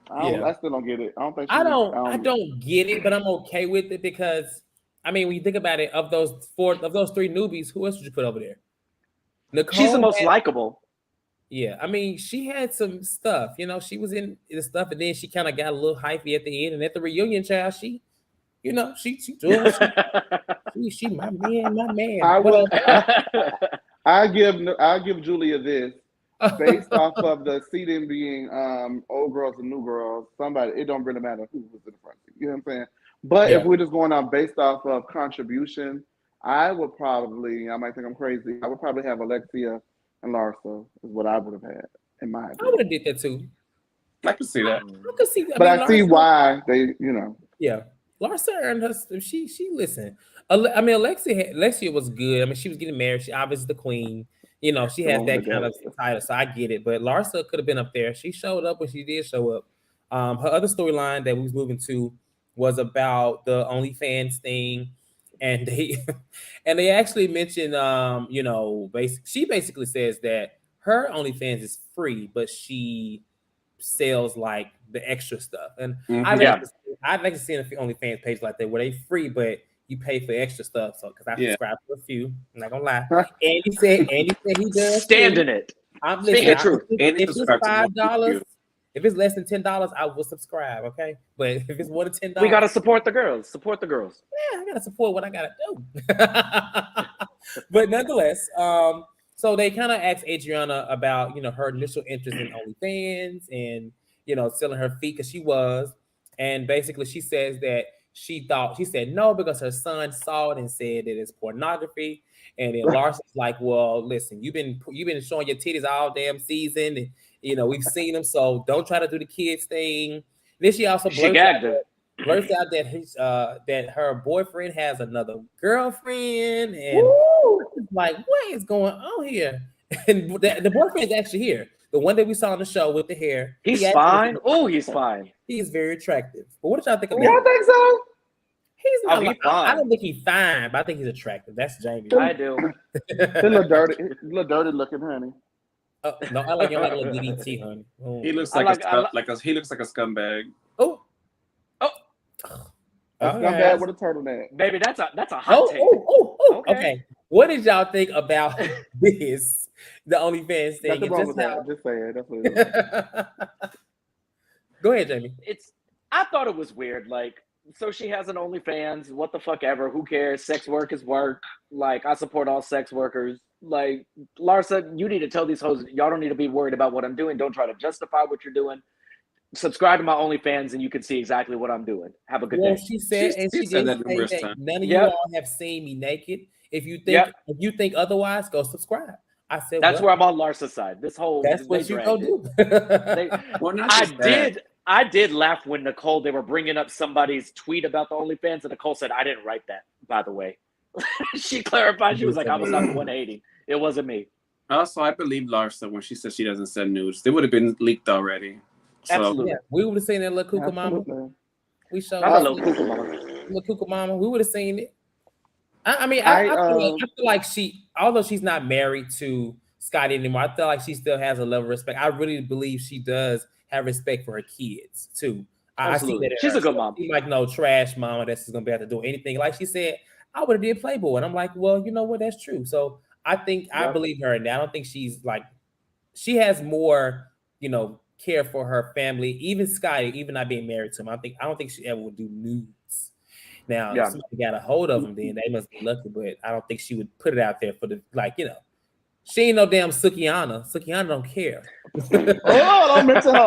I still don't get it. I don't get it, but I'm okay with it because I mean, when you think about it, of those three newbies, who else would you put over there? Nicole. She's the most likable. Yeah, I mean, she had some stuff. She was in the stuff, and then she kind of got a little hypey at the end. And at the reunion, child, she my man. I'll give Julia this. Based off of the seating being old girls and new girls, it don't really matter who was in the front seat. You know what I'm saying? But if we're just going on based off of contribution, I might think I'm crazy. I would probably have Alexia and Larsa is what I would have had in my opinion. I would have did that too. I can see that. I see why they, Yeah. Larsa earned her. She listen. I mean, Alexia was good. I mean, she was getting married. She obviously the queen. She has that kind of title, so I get it. But Larsa could have been up there. She showed up when she did show up. Her other storyline that we was moving to was about the OnlyFans thing, and they actually mentioned, she basically says that her OnlyFans is free, but she sells like the extra stuff. And I've actually seen a few OnlyFans page like that where they free, but you pay for extra stuff. So because I subscribe to a few, I'm not gonna lie. Andy said he does stand in it. I'm listening. If it's $5, if it's less than $10, I will subscribe. Okay, but if it's more than $10, we gotta support the girls. Support the girls. Yeah, I gotta support what I gotta do. But nonetheless, so they kind of asked Adriana about her initial interest in OnlyFans and selling her feet because she was, and basically she says that she said no because her son saw it and said that it's pornography. And then Larsa's like, well, listen, you've been showing your titties all damn season, and we've seen them, so don't try to do the kids thing. Then she also gagged her. blurts out that that her boyfriend has another girlfriend, and it's like, what is going on here? And the boyfriend is actually here. The one that we saw on the show with the hair. He's fine. Oh, he's fine. He is very attractive. But what did y'all think about Y'all him? think so? He's not he's like, I don't think he's fine, but I think he's attractive. That's Jamie. I do. He look dirty. He look dirty looking, honey. No, I like him like a little DDT, honey. Oh. He looks I like, like- he looks like a scumbag. Oh. A scumbag with a turtleneck. Baby, that's a hot take. Okay. What did y'all think about this? The OnlyFans thing. Nothing wrong with that. Just say it. That's what it is. Go ahead, Jamie. I thought it was weird. Like, so she has an OnlyFans. What the fuck ever? Who cares? Sex work is work. Like, I support all sex workers. Like, Larsa, you need to tell these hoes, y'all don't need to be worried about what I'm doing. Don't try to justify what you're doing. Subscribe to my OnlyFans and you can see exactly what I'm doing. Have a good day. She said, and she said did that say numerous that times. none of you all have seen me naked. If you think otherwise, go subscribe. I said that's where I'm on Larsa's side. This whole that's what you go do. I did laugh when Nicole, they were bringing up somebody's tweet about the OnlyFans, and Nicole said, I didn't write that, by the way. She clarified. She was like, I was on 180. It wasn't me. Also, I believe Larsa when she said she doesn't send nudes. They would have been leaked already. So, Absolutely. Yeah, we would have seen that little Kuka Mama. We showed Little Kuka Mama. Little Kuka Mama. We would have seen it. I feel like she, although she's not married to Scotty anymore, I feel like she still has a level of respect. I really believe she does have respect for her kids too. I see that she's a good mom. She's like no trash mama that's just gonna be able to do anything. Like she said, I would have did Playboy, and I'm like, well, you know what? That's true. So I think I believe her, and I don't think she's like she has more, care for her family. Even Scotty, even not being married to him, I don't think she ever would do nudes. Now, if somebody got a hold of them, then they must be lucky. But I don't think she would put it out there for the She ain't no damn Sukiana. Sukiana don't care. Don't mention her.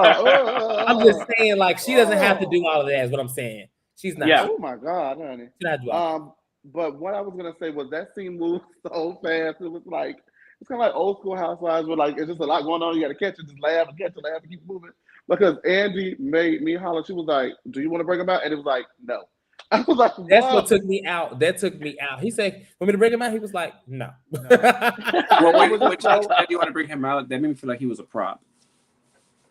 I'm just saying, like, she doesn't have to do all of that. Is what I'm saying. She's not. Yeah. Oh my God, honey. She's not doing but what I was gonna say was that scene moved so fast. It was like it's kind of like old school Housewives, where like it's just a lot going on. You got to catch it, just laugh and catch it, laugh and keep moving. Because Andy made me holler. She was like, "Do you want to bring him out?" And it was like, "No." I was like, "That's what took me out." That took me out. He said, "Want me to bring him out?" He was like, "No." Well, when you want to bring him out, that made me feel like he was a prop.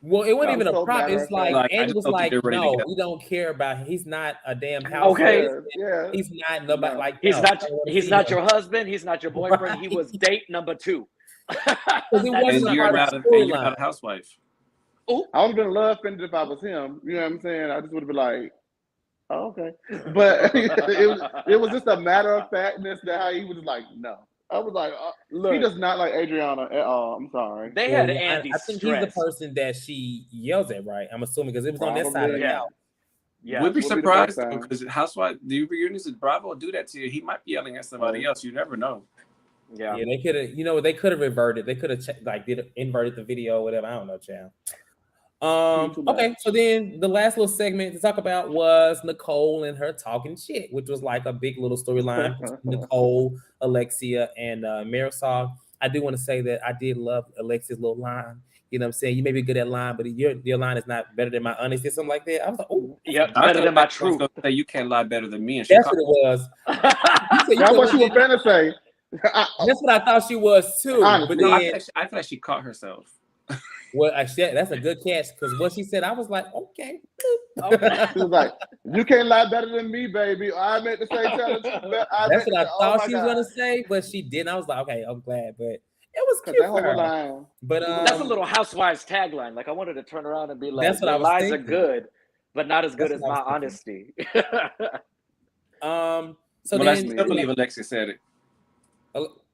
Well, it wasn't even a prop. It's like Andy was like, "No, we don't care about him. He's not a damn house." Okay, yeah, he's not nobody like. He's not your husband. He's not your boyfriend. He was date number 2. Because it wasn't you're not a housewife. I would have been a little offended if I was him. You know what I'm saying? I just would have been like, "Oh, okay," but it was just a matter of factness that how he was just like, "No." I was like, "Look, he does not like Adriana at all." I'm sorry. They had Andy. I think he's the person that she yells at, right? I'm assuming because it was on this side of the house. Yeah, would be surprised because Housewife, the reunions at Bravo do that to you. He might be yelling at somebody else. You never know. Yeah, they could have. They could have reverted. They could have inverted the video, or whatever. I don't know, child. Okay, so then the last little segment to talk about was Nicole and her talking shit, which was like a big little storyline. Nicole, Alexia, and Marisol. I do want to say that I did love Alexia's little line. You know what I'm saying? You may be good at line, but your line is not better than my honesty, something like that. I was like, oh, yeah, better than my truth. Say you can't lie better than me. And that's what it was. That's what she was trying to say. That's what I thought she was too. But then I feel like she caught herself. Well, that's a good catch because what she said, I was like, okay. She was like, "You can't lie better than me, baby." I meant to say, that's what I thought she was gonna say, but she didn't. I was like, okay, I'm glad, but it was cute for her. Line. But that's a little Housewives tagline. Like I wanted to turn around and be like, "That's what I was lies thinking. are good, but not as good as my honesty." So I still believe Alexia said it.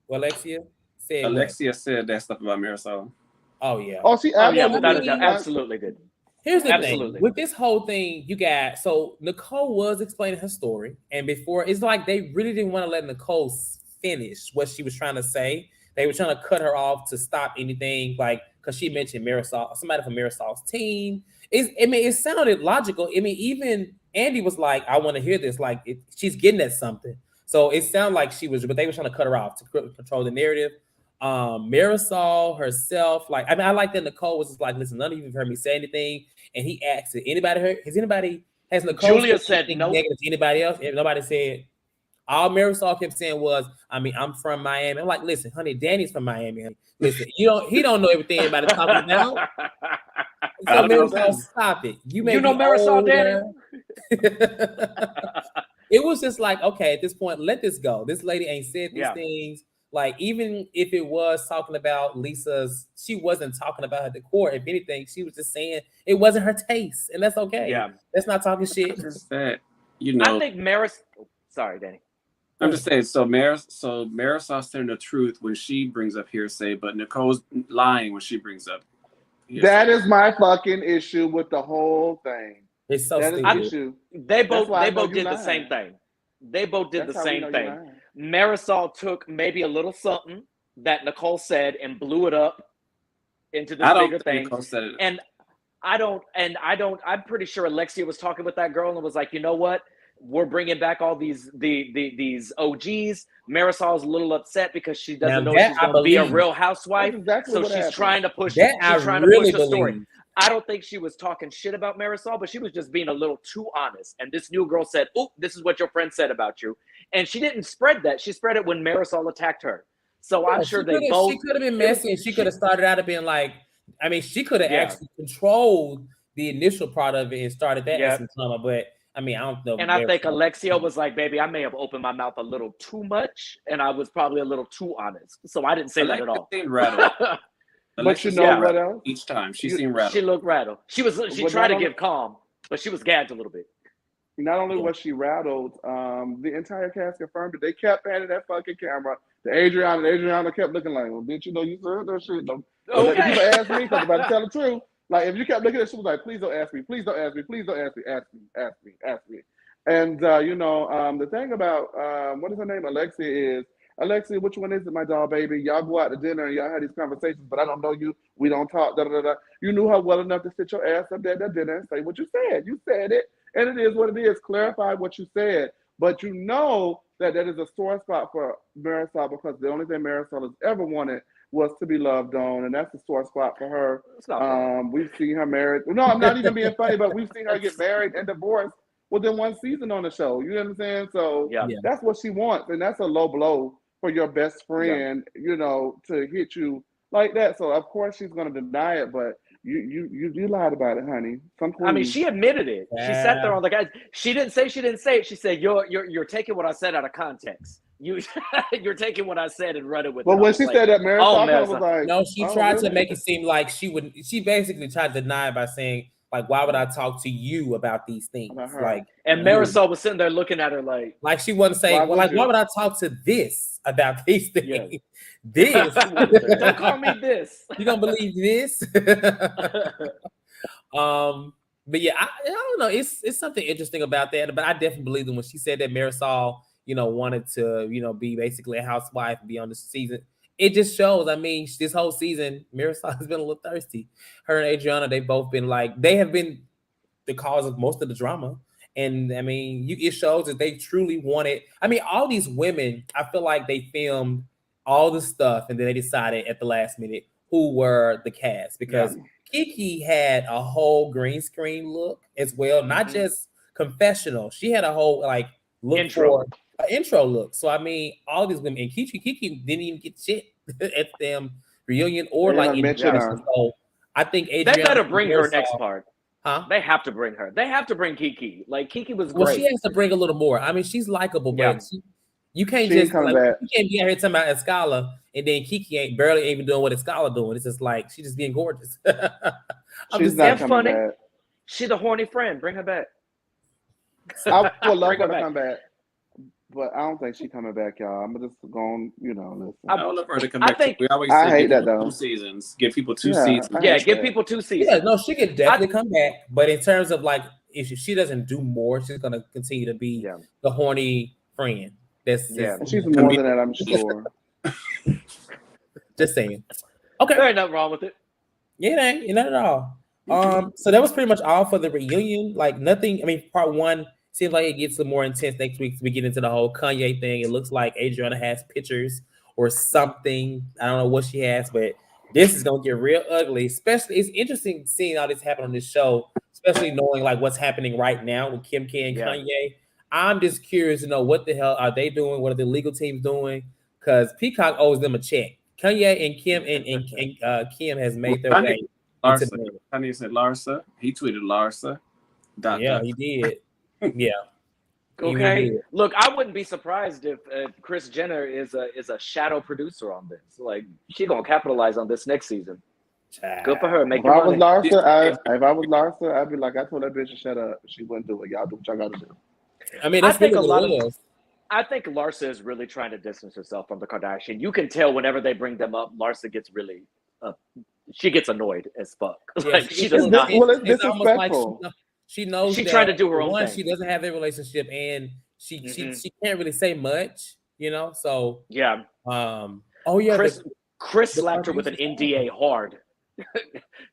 Alexia said said that stuff about Marisol. Oh yeah. Oh, she absolutely did. Here's the thing with this whole thing, you got so Nicole was explaining her story, and before it's like they really didn't want to let Nicole finish what she was trying to say. They were trying to cut her off to stop anything, like because she mentioned Marisol, somebody from Marisol's team. It sounded logical. I mean, even Andy was like, "I want to hear this." Like she's getting at something, so it sounded like she was, but they were trying to cut her off to control the narrative. Marisol herself, I like that Nicole was just like, listen, none of you have heard me say anything. And he asked, has anybody Has Nicole Julia said no negative to anybody else? If nobody said. All Marisol kept saying was, I mean, I'm from Miami. I'm like, listen, honey, Danny's from Miami. Honey. Listen, he don't know everything everybody's talking about. So Marisol, stop it. You may know Marisol, Danny. It was just like, okay, at this point, let this go. This lady ain't said these things. Like, even if it was talking about Lisa's, she wasn't talking about her decor. If anything, she was just saying it wasn't her taste, and that's okay. Yeah, that's not talking shit. Just that, you know. I think sorry, Danny. I'm just saying. So Marisol's telling the truth when she brings up hearsay, but Nicole's lying when she brings up hearsay. That is my fucking issue with the whole thing. It's so stupid. They both did the same thing. They both did the same thing. Marisol took maybe a little something that Nicole said and blew it up into this bigger thing. Nicole said it. And I'm pretty sure Alexia was talking with that girl and was like, you know what? We're bringing back all these OGs. Marisol's a little upset because she doesn't know she's going to be a real housewife. So she's trying to push. She's trying to push the story. I don't think she was talking shit about Marisol, but she was just being a little too honest. And this new girl said, "Oh, this is what your friend said about you," and she didn't spread that. She spread it when Marisol attacked her. So I'm sure they both. She could have been messy, and she could have started out of being like, I mean, she could have actually controlled the initial part of it and started that as some drama, but. I mean, I don't know. And I think Alexia was like, baby, I may have opened my mouth a little too much, and I was probably a little too honest. So I didn't say that at all. But you know what else? Each time she seemed rattled. She looked rattled. She tried to give calm, but she was gagged a little bit. Not only was she rattled, the entire cast confirmed it. They kept panning that fucking camera to Adriana. Adriana kept looking like, well, didn't you know you said that shit? Okay. People ask me because I'm about to tell the truth. Like, if you kept looking at it, she was like, please don't ask me. Please don't ask me. Please don't ask me. Ask me. And, the thing about, what is her name? Alexia, which one is it, my doll baby? Y'all go out to dinner and y'all had these conversations, but I don't know you. We don't talk, da-da-da-da. You knew her well enough to sit your ass up there at that dinner and say what you said. You said it, and it is what it is. Clarify what you said. But you know that is a sore spot for Marisol because the only thing Marisol has ever wanted was to be loved on, and that's a sore spot for her. We've seen her married. No, I'm not even being funny, but we've seen her get married and divorced within one season on the show. You know what I'm saying? So that's what she wants, and that's a low blow for your best friend, to hit you like that. So of course she's gonna deny it, but you lied about it, honey. I mean, she admitted it. Yeah. She sat there on the guy. She didn't say it. She said, "You're taking what I said out of context. You're taking what I said and run it with." But when she said that, Marisol was like, "No." She tried to make it seem like she would. She basically tried to deny it by saying, "Like, why would I talk to you about these things?" Like, and Marisol was sitting there looking at her like she wasn't saying, "Why would I talk to this about these things?" Yeah. This. Don't call me this. You don't believe this? But yeah, I don't know. It's something interesting about that. But I definitely believe them when she said that Marisol, wanted to, be basically a housewife and be on the season. It just shows. I mean, this whole season, Marisol has been a little thirsty. Her and Adriana, they've both been they have been the cause of most of the drama. And I mean, it shows that they truly wanted. I mean, all these women, I feel like they filmed all the stuff and then they decided at the last minute who were the cast because Kiki had a whole green screen look as well, not just confessional. She had a whole look intro look. So I mean, all these women and Kiki didn't even get shit at them reunion or in so I think Adriana, they better bring her next part. Huh? They have to bring her. They have to bring Kiki. Kiki was great. Well, she has to bring a little more. I mean, she's likable, but you can't just you can't be out here talking about Escala and then Kiki ain't barely even doing what Escala doing. It's just she's just being gorgeous. She's not funny. Back. She's a horny friend. Bring her back. I would love her to come back. But I don't think she's coming back, y'all. I'm just going, listen. I don't love her to come back. I hate that though. 2 seasons. Give people 2 seasons. Give people 2 seasons. Yeah, no, she could definitely come back. But in terms of if she doesn't do more, she's gonna continue to be the horny friend. She's more than that, I'm sure. Just saying. Okay. There ain't nothing wrong with it. Yeah, it ain't not at all. So that was pretty much all for the reunion. Nothing. I mean, part 1 seems like it gets a little more intense next week. We get into the whole Kanye thing. It looks like Adriana has pictures or something. I don't know what she has, but this is gonna get real ugly. Especially, it's interesting seeing all this happen on this show, especially knowing like what's happening right now with Kim K and Kanye. I'm just curious to know what the hell are they doing? What are the legal teams doing? Because Peacock owes them a check. Kanye and Kim and Kim has made their way into the Kanye said Larsa. He tweeted Larsa. He did. Yeah. Okay. Look, I wouldn't be surprised if Kris Jenner is a shadow producer on this. Like, she gonna capitalize on this next season. Good for her. Make if I was Larsa, I'd be like, I told that bitch to shut up. She wouldn't do it. Y'all do what y'all gotta do. I mean, I think I think Larsa is really trying to distance herself from the Kardashian. You can tell whenever they bring them up, Larsa gets really, she gets annoyed as fuck. Yeah, like she does not. Well, it's disrespectful. Like she knows she's trying to do her own thing. She doesn't have their relationship, and she can't really say much, you know. So yeah. Chris slapped her with an NDA hard.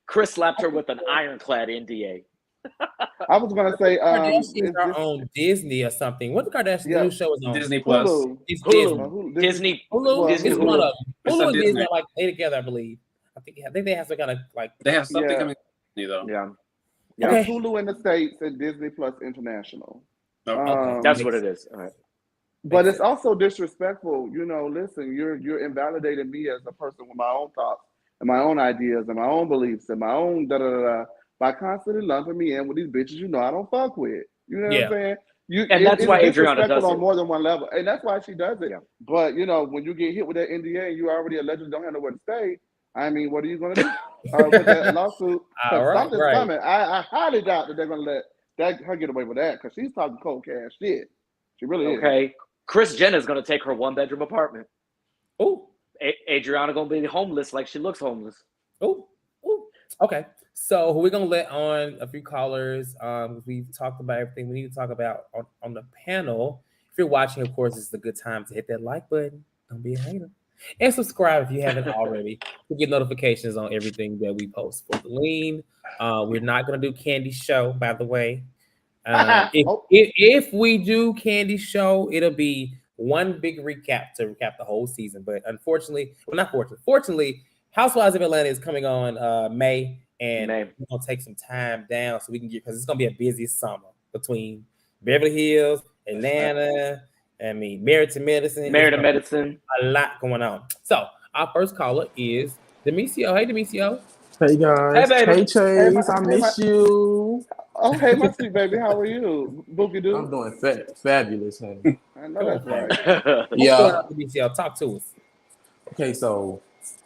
Chris slapped her with an ironclad NDA. I was gonna say Kardashians are on Disney or something. What the Kardashian new show is on? Disney Plus. Disney. Hulu is one of them. Hulu and Disney Disney. are like they together, I believe. I think they have some kind of like they have something coming though. Yeah. Okay. Hulu in the States and Disney Plus International. That's what it is. All right. But it's also disrespectful. You know, listen, you're invalidating me as a person with my own thoughts and my own ideas and my own beliefs and my own by constantly lumping me in with these bitches you know I don't fuck with. You know what I'm saying? That's why Adriana does it on more than one level, and that's why she does it. Yeah. But you know, when you get hit with that NDA and you already allegedly don't have nowhere to stay, I mean, what are you going to do with that lawsuit? Something's coming. I highly doubt that they're going to let her get away with that because she's talking cold cash shit. She really is. Okay, Kris Jenner is going to take her 1-bedroom apartment. Oh, Adriana going to be homeless like she looks homeless. Oh, okay. So we're gonna let on a few callers. We've talked about everything we need to talk about on the panel. If you're watching, of course, it's a good time to hit that like button. Don't be a hater. And subscribe if you haven't already to get notifications on everything that we post for the lean. We're not gonna do Candy Show, by the way. If we do Candy Show, it'll be one big recap to recap the whole season. But fortunately, Housewives of Atlanta is coming on May. And we're gonna take some time down so we can get because it's gonna be a busy summer between Beverly Hills, Atlanta. I mean, Married to Medicine. A lot going on. So our first caller is Demisio. Hey, Demisio. Hey guys. Hey, baby. Hey Chase. I miss you. Oh, hey, my sweet baby. How are you? Bookie doo. I'm doing fabulous, honey. I know that's right. Yeah. Demisio, talk to us. Okay, so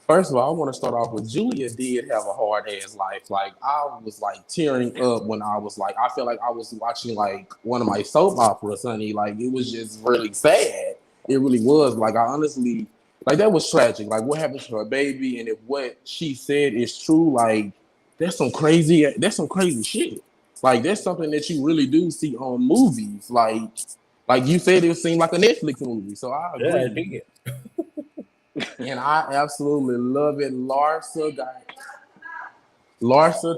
first of all, I want to start off with Julia did have a hard ass life. Like I was like tearing up when I was like, I feel like I was watching like one of my soap operas, honey. Like it was just really sad. It really was. Like I honestly, like that was tragic. Like what happened to her baby, and if what she said is true, like that's some crazy shit. Like that's something that you really do see on movies. Like you said, it seemed like a Netflix movie. So I agree. Yeah, and I absolutely love it. Larsa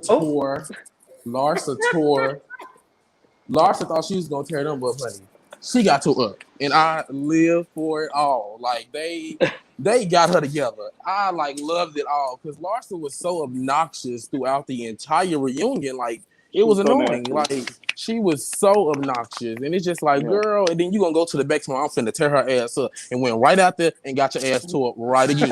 tore. Larsa thought she was gonna tear them up, honey. She got tore up, and I live for it all. Like they got her together. I like loved it all because Larsa was so obnoxious throughout the entire reunion. Like it was annoying. Like she was so obnoxious, and it's just like, girl. And then you gonna go to the back tomorrow. I'm finna tear her ass up, and went right out there and got your ass tore up right again.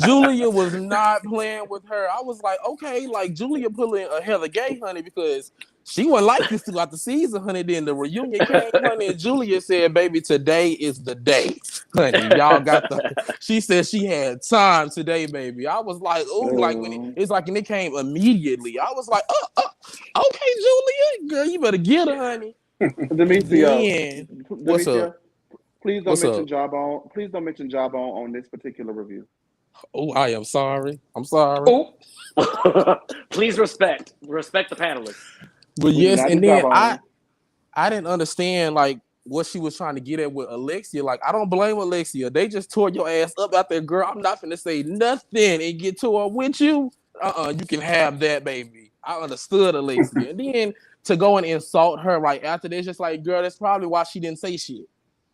Julia was not playing with her. I was like, okay, like Julia pulling a Heather Gay, honey, because she wasn't like this throughout the season, honey. Then the reunion came, honey, and Julia said, baby, today is the day, honey. Y'all got she said she had time today, baby. I was like, oh, like when it came immediately. I was like, okay, Julia, girl, you better get her, honey. Demisio, what's up? Please don't mention Jawbone. Please don't mention Jawbone on this particular review. Oh, I am sorry. I'm sorry. Oh. Please respect the panelists. But yes, and then I didn't understand like what she was trying to get at with Alexia. Like, I don't blame Alexia. They just tore your ass up out there, girl. I'm not finna say nothing and get to her with you. You can have that, baby. I understood Alexia. And then to go and insult her right after this, just like, girl, that's probably why she didn't say shit.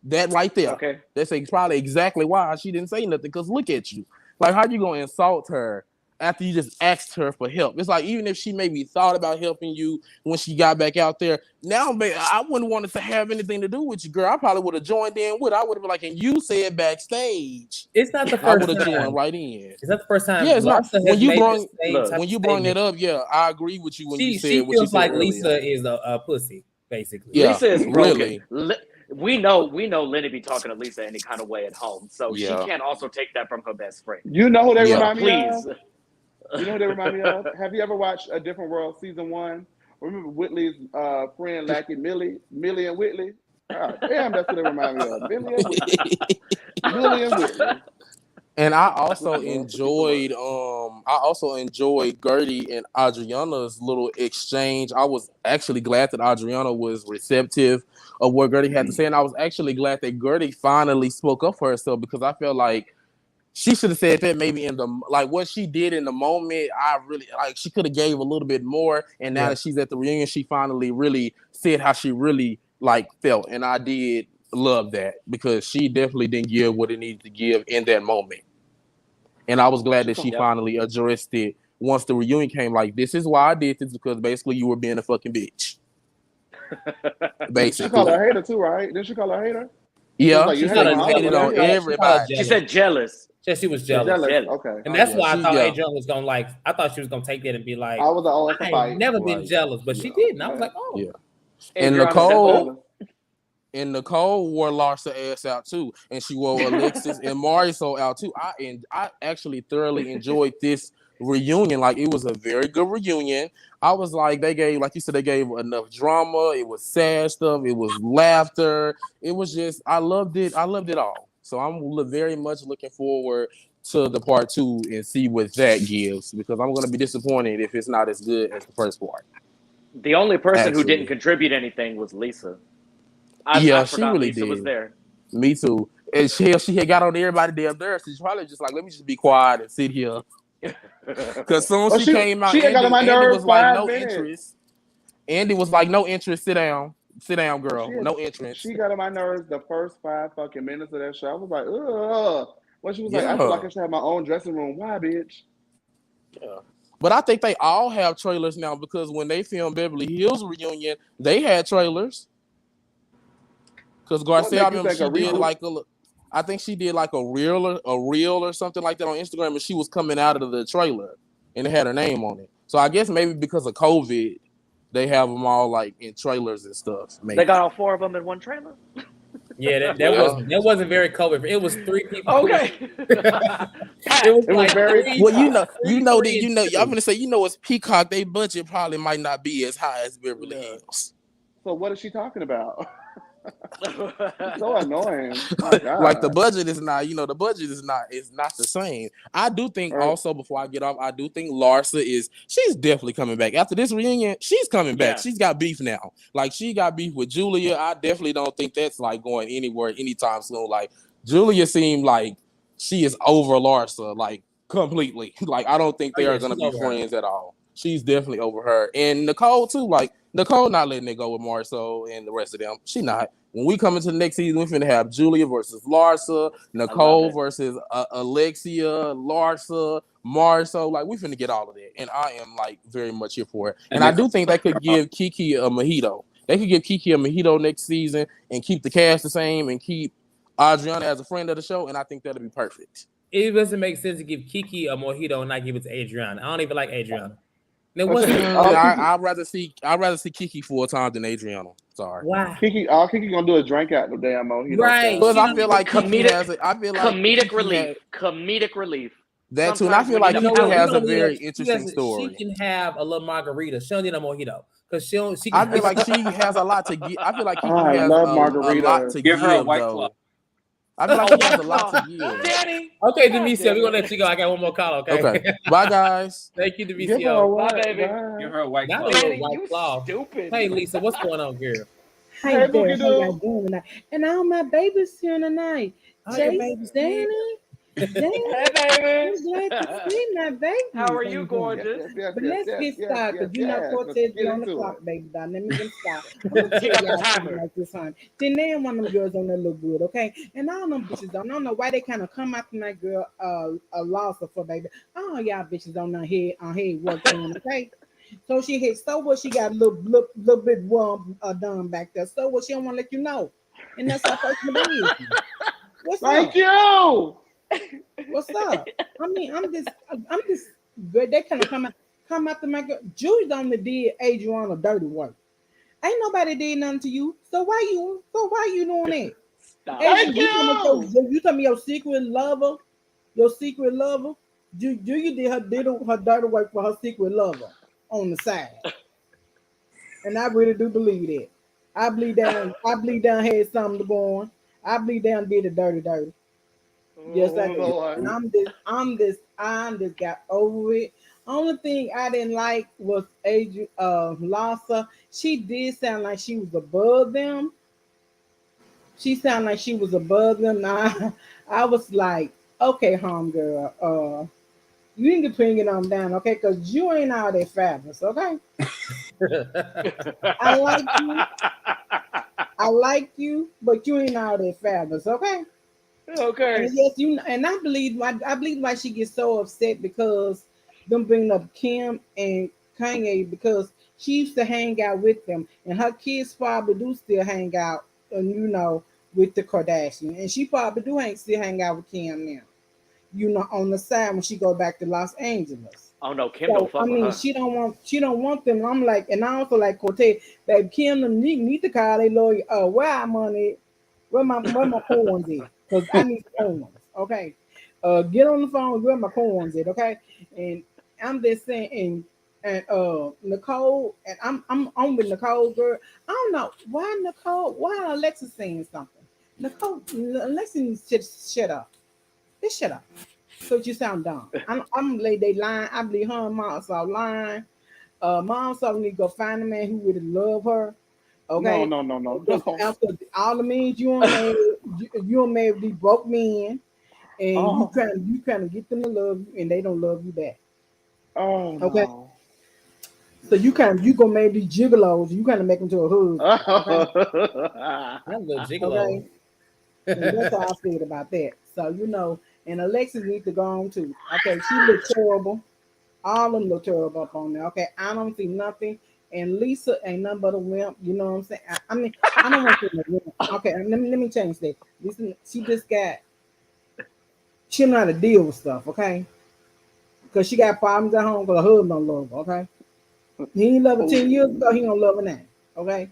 That right there. Okay. That's probably exactly why she didn't say nothing. Because look at you. Like, how you gonna insult her after you just asked her for help? It's like, even if she maybe thought about helping you when she got back out there, now I wouldn't want it to have anything to do with you, girl. I probably would have joined in with. I would have been like, and you said backstage. It's not the I first would have time. joined right in. Is that the first time? Yeah, it's not. Larsa has When you made brought the same type when of you brought that statement. up, yeah, I agree with you when you said She what you feels said like earlier. Lisa is a pussy, basically. Yeah, Lisa is broken. really. We know Lenny be talking to Lisa any kind of way at home, so she Yeah. can't also take that from her best friend. You know who they Yeah. remind me Please. of? You know who they remind me of? Have you ever watched A Different World season 1? Remember Whitley's friend Lackey Millie and Whitley? Oh, damn, that's what they remind me of. Millie and Whitley. Millie and Whitley. And I also enjoyed Gertie and Adriana's little exchange. I was actually glad that Adriana was receptive of what Gertie had to say, and I was actually glad that Gertie finally spoke up for herself, because I felt like she should have said that maybe in the, like, what she did in the moment. I really like, she could have gave a little bit more, and now that she's at the reunion, she finally really said how she really like felt, and I did love that, because she definitely didn't give what it needed to give in that moment. And I was glad that she finally addressed it once the reunion came. Like, this is why I did this, because basically you were being a fucking bitch. Basically. She called her a hater too, right? Didn't she call her a hater? Yeah, Like, she hated on everybody. She said jealous. She was jealous. Okay. And that's why I thought yeah. Adriana was gonna like. I thought she was gonna take that and be like, I was all I fight. ain't never been jealous, but she didn't. I was like, oh, yeah. And Nicole wore Larsa ass out too, and she wore Alexis and Marisol out too. I actually thoroughly enjoyed this reunion. Like, it was a very good reunion. I was like, they gave, like you said, they gave enough drama. It was sad stuff. It was laughter. It was just, I loved it. I loved it all. So I'm very much looking forward to the part 2 and see what that gives, because I'm going to be disappointed if it's not as good as the first part. The only person who didn't contribute anything was Lisa. I she really Lisa did. was there. Me too. And she had got on everybody damn there. So she's probably just like, let me just be quiet and sit here. Because soon as she came out, Andy was like, no interest. Andy was like, no interest. Sit down, girl. No interest. She got on my nerves the first 5 fucking minutes of that show. I was like, ugh. When she was like, I feel like I should have my own dressing room. Why, bitch? Yeah. But I think they all have trailers now, because when they filmed Beverly Hills reunion, they had trailers. Because Garcia, I think she did like a reel or something like that on Instagram, and she was coming out of the trailer, and it had her name on it. So I guess maybe because of COVID, they have them all like in trailers and stuff. Maybe. They got all 4 of them in one trailer. Yeah, that wasn't very COVID. It was 3 people. Okay. it was very well. I'm gonna say, it's Peacock. Their budget probably might not be as high as Beverly Hills. So what is she talking about? So annoying. My God. Like, the budget is not, it's not the same. I do think also, before I get off, I do think Larsa she's definitely coming back. After this reunion, she's coming back. She's got beef now. Like, she got beef with Julia. I definitely don't think that's like going anywhere anytime soon. Like, Julia seemed like she is over Larsa, like, completely. Like, I don't think they are gonna be friends at all. She's definitely over her. And Nicole too, like, Nicole not letting it go with Marisol and the rest of them. She not. When we come into the next season, we're finna have Julia versus Larsa, Nicole versus Alexia, Larsa, Marisol. Like, we finna get all of that. And I am, like, very much here for it. And I do think they could give Kiki a mojito. They could give Kiki a mojito next season and keep the cast the same and keep Adriana as a friend of the show. And I think that'll be perfect. It doesn't make sense to give Kiki a mojito and not give it to Adriana. I don't even like Adriana. I'd rather see Kiki full time than Adriana. Sorry. Why? Kiki gonna do a drink out the damn mojito. Right. Because I feel like comedic relief. That too. And I feel like Kiki has a very interesting story. She can have a little margarita. She don't need a mojito. Because I feel like she has a lot to give. I feel like Kiki has a lot to give her a white though. claw. I feel like she has a lot to give. Danny. Okay, Demetria, we're gonna let you go. I got one more call, okay? Bye, guys. Thank you, Demetria. Bye, baby. Give her a white claw. Danny, white claw. Stupid. Hey, Lisa, what's going on, girl? Hey there, how y'all doing tonight? And all my babies here tonight. Chase, Danny, Hey, baby. I'm glad to see my baby. How are you, gorgeous? But let's get started, because you know Cortez be on the clock, baby. Let me get started. I'm gonna Pick tell up the y'all timer. something like this, honey. See, now one of them girls on there look good, okay? And all them bitches, I don't know why they kind of come after my girl, a Larsa for baby. Oh, y'all bitches on her head working, okay? So she hit. So what? She got a little bit warm done back there. So what? She don't want to let you know, and that's her personal business. What's Thank up? you. What's up? I mean, I'm just good. They kind of come after my girl. Julie only did Adriana dirty work. Ain't nobody did nothing to you. So why you doing that? Stop. Thank You tell me your secret lover. You did her dirty work for her secret lover on the side. And I really do believe that. I believe down had something to go on. I believe down did the dirty. Yes, I did. Lord. And I'm just got over it. Only thing I didn't like was Larsa. She did sound like she was above them. She sounded like she was above them. I was like, okay, homegirl, you need to bring it on down, okay? Because you ain't all that fabulous, okay? I like you, but you ain't all that fabulous, okay? Okay. And yes, and I believe why she gets so upset, because them bringing up Kim and Kanye, because she used to hang out with them, and her kids probably do still hang out, with the Kardashian, and she probably do still hang out with Kim now, on the side when she go back to Los Angeles. Oh no, Kim don't fuck with her. She don't want them. I'm like, and I also like Cortez, babe, Kim them need to call their lawyer. Where our money? Where my coins at? Because I need coins. Okay. Get on the phone. Where my coins at? Okay. And I'm just saying, and Nicole, and I'm with Nicole, girl. I don't know why Alexis saying something. Nicole, Alexis needs to shut up. Just shut up. So you sound dumb. I'm like they lying. I believe her and mom saw lying. Mom saw need to go find a man who would love her. Okay. No. After all the means you don't marry these broke men, and you trying to get them to love you, and they don't love you back. Oh okay. No. So you gonna make these gigolos. You kind of make them to a hood. I'm a little gigolo. Okay. And that's how I feel about that. So and Alexis needs to go on too. Okay, she looks terrible. All of them look terrible up on there. Okay, I don't see nothing. And Lisa ain't nothing but a wimp. You know what I'm saying? I mean, I don't want to be a wimp. Okay, let me change that. Listen, she don't know how to deal with stuff. Okay, because she got problems at home because her husband don't love her. Okay, he ain't love her 10 years ago. He don't love her now. Okay,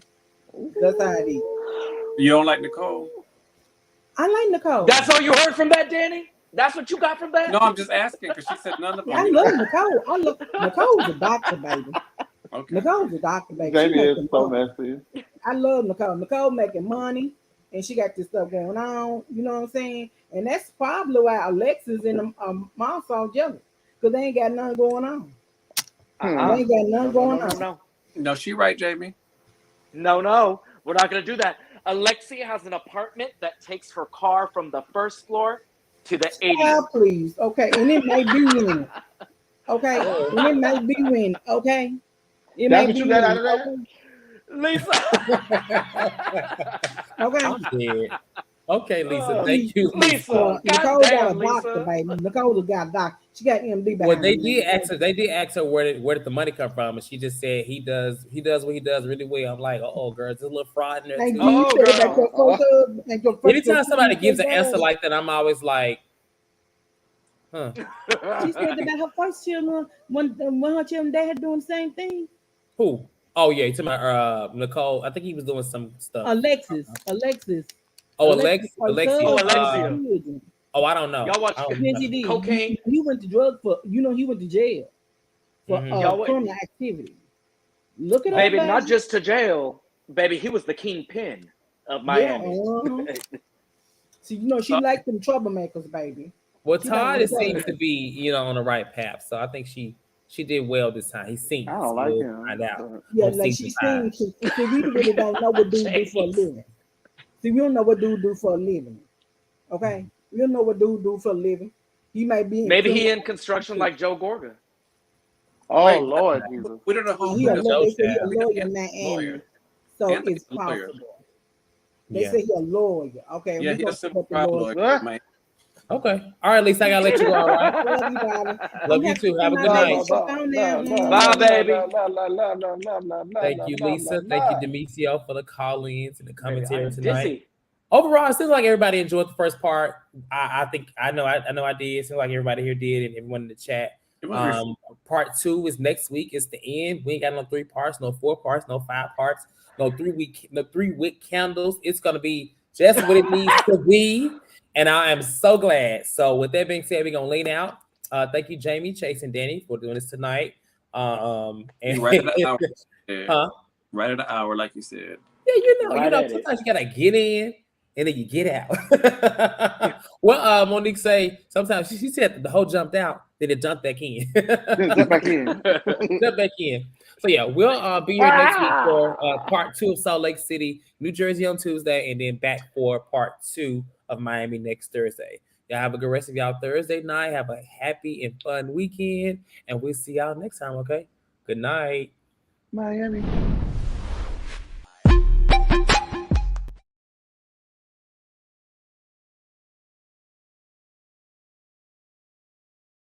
that's how it is. You don't like Nicole? I like Nicole. That's all you heard from that, Danny? That's what you got from that? No, I'm just asking because she said none of them. I love Nicole. Nicole's a doctor, baby. Okay. Nicole's a doctor, baby. Jamie is so messy. I love Nicole. Nicole making money, and she got this stuff going on. You know what I'm saying? And that's probably why Alexis and mom so jealous, because they ain't got nothing going on. They ain't got nothing going on. No, she right, Jamie. No, we're not gonna do that. Alexia has an apartment that takes her car from the first floor to the 80th. Please, okay, and it may be winning. Okay, and it may be winning. Okay, it That's may what be you got out winning. of Lisa. Okay. I'm dead. Okay, Lisa. Thank you, Lisa. Nicole got damn, a doctor, Lisa. baby. Nicole got a doctor. She got MD. Well, they did ask her where did the money come from, and she just said he does what he does really well. I'm like, oh, girl, there's a little fraud in there too. Anytime somebody gives an answer like that, I'm always like, huh. She said about her first children when her children they had doing the same thing. Who? Oh yeah, you talking about Nicole? I think he was doing some stuff. Alexis. Oh, Alexia. Oh, I don't know. Y'all watch cocaine. He went to drug he went to jail for criminal activity. Look at that, baby, not just to jail, baby. He was the kingpin of Miami. So she liked them troublemakers, baby. Well, Todd seems to be, on the right path. So I think she did well this time. He seems. I don't like him. Find out. Yeah, like she seems. See, we really don't know what dude do for a living. See, we don't know what dude do for a living. Okay, You know what dude do for a living? He might be Maybe he in construction like Joe Gorga. Oh Wait, Lord Jesus. We don't know who He a, the they say he a Joe lawyer in lawyer. Miami, so Anthony's it's a lawyer. possible. They say he a lawyer. Okay, Yeah, we he's gonna a civil support the rights lawyer. lawyer. What? Okay. All right, Lisa, I gotta let you go. All right. I love you, darling. Love I'm you happy too. to Have a see good my night. baby on there. Bye, baby. Thank you, Lisa. Thank you, Demetrio, for the call-ins and the commentary I'm tonight. dizzy. Overall, it seems like everybody enjoyed the first part. I think I know I did. It seems like everybody here did, and everyone in the chat. It was Part 2 is next week. It's the end. We ain't got no 3 parts, no 4 parts, no 5 parts, no 3 wick candles. It's gonna be just what it needs to be, and I am so glad. So, with that being said, we're gonna lean out. Thank you, Jamie, Chase, and Danny, for doing this tonight. And right at an hour. huh? Right at an hour, like you said. Yeah, you Right know, at it. sometimes you gotta get in and then you get out. Well, Monique say sometimes she said the whole jumped out, then it jumped back in. Jump back in. Jump back in. So yeah, we'll be here next week for part 2 of Salt Lake City, New Jersey on Tuesday, and then back for part 2 of Miami next Thursday. Y'all have a good rest of y'all Thursday night. Have a happy and fun weekend, and we'll see y'all next time. Okay. Good night. Miami.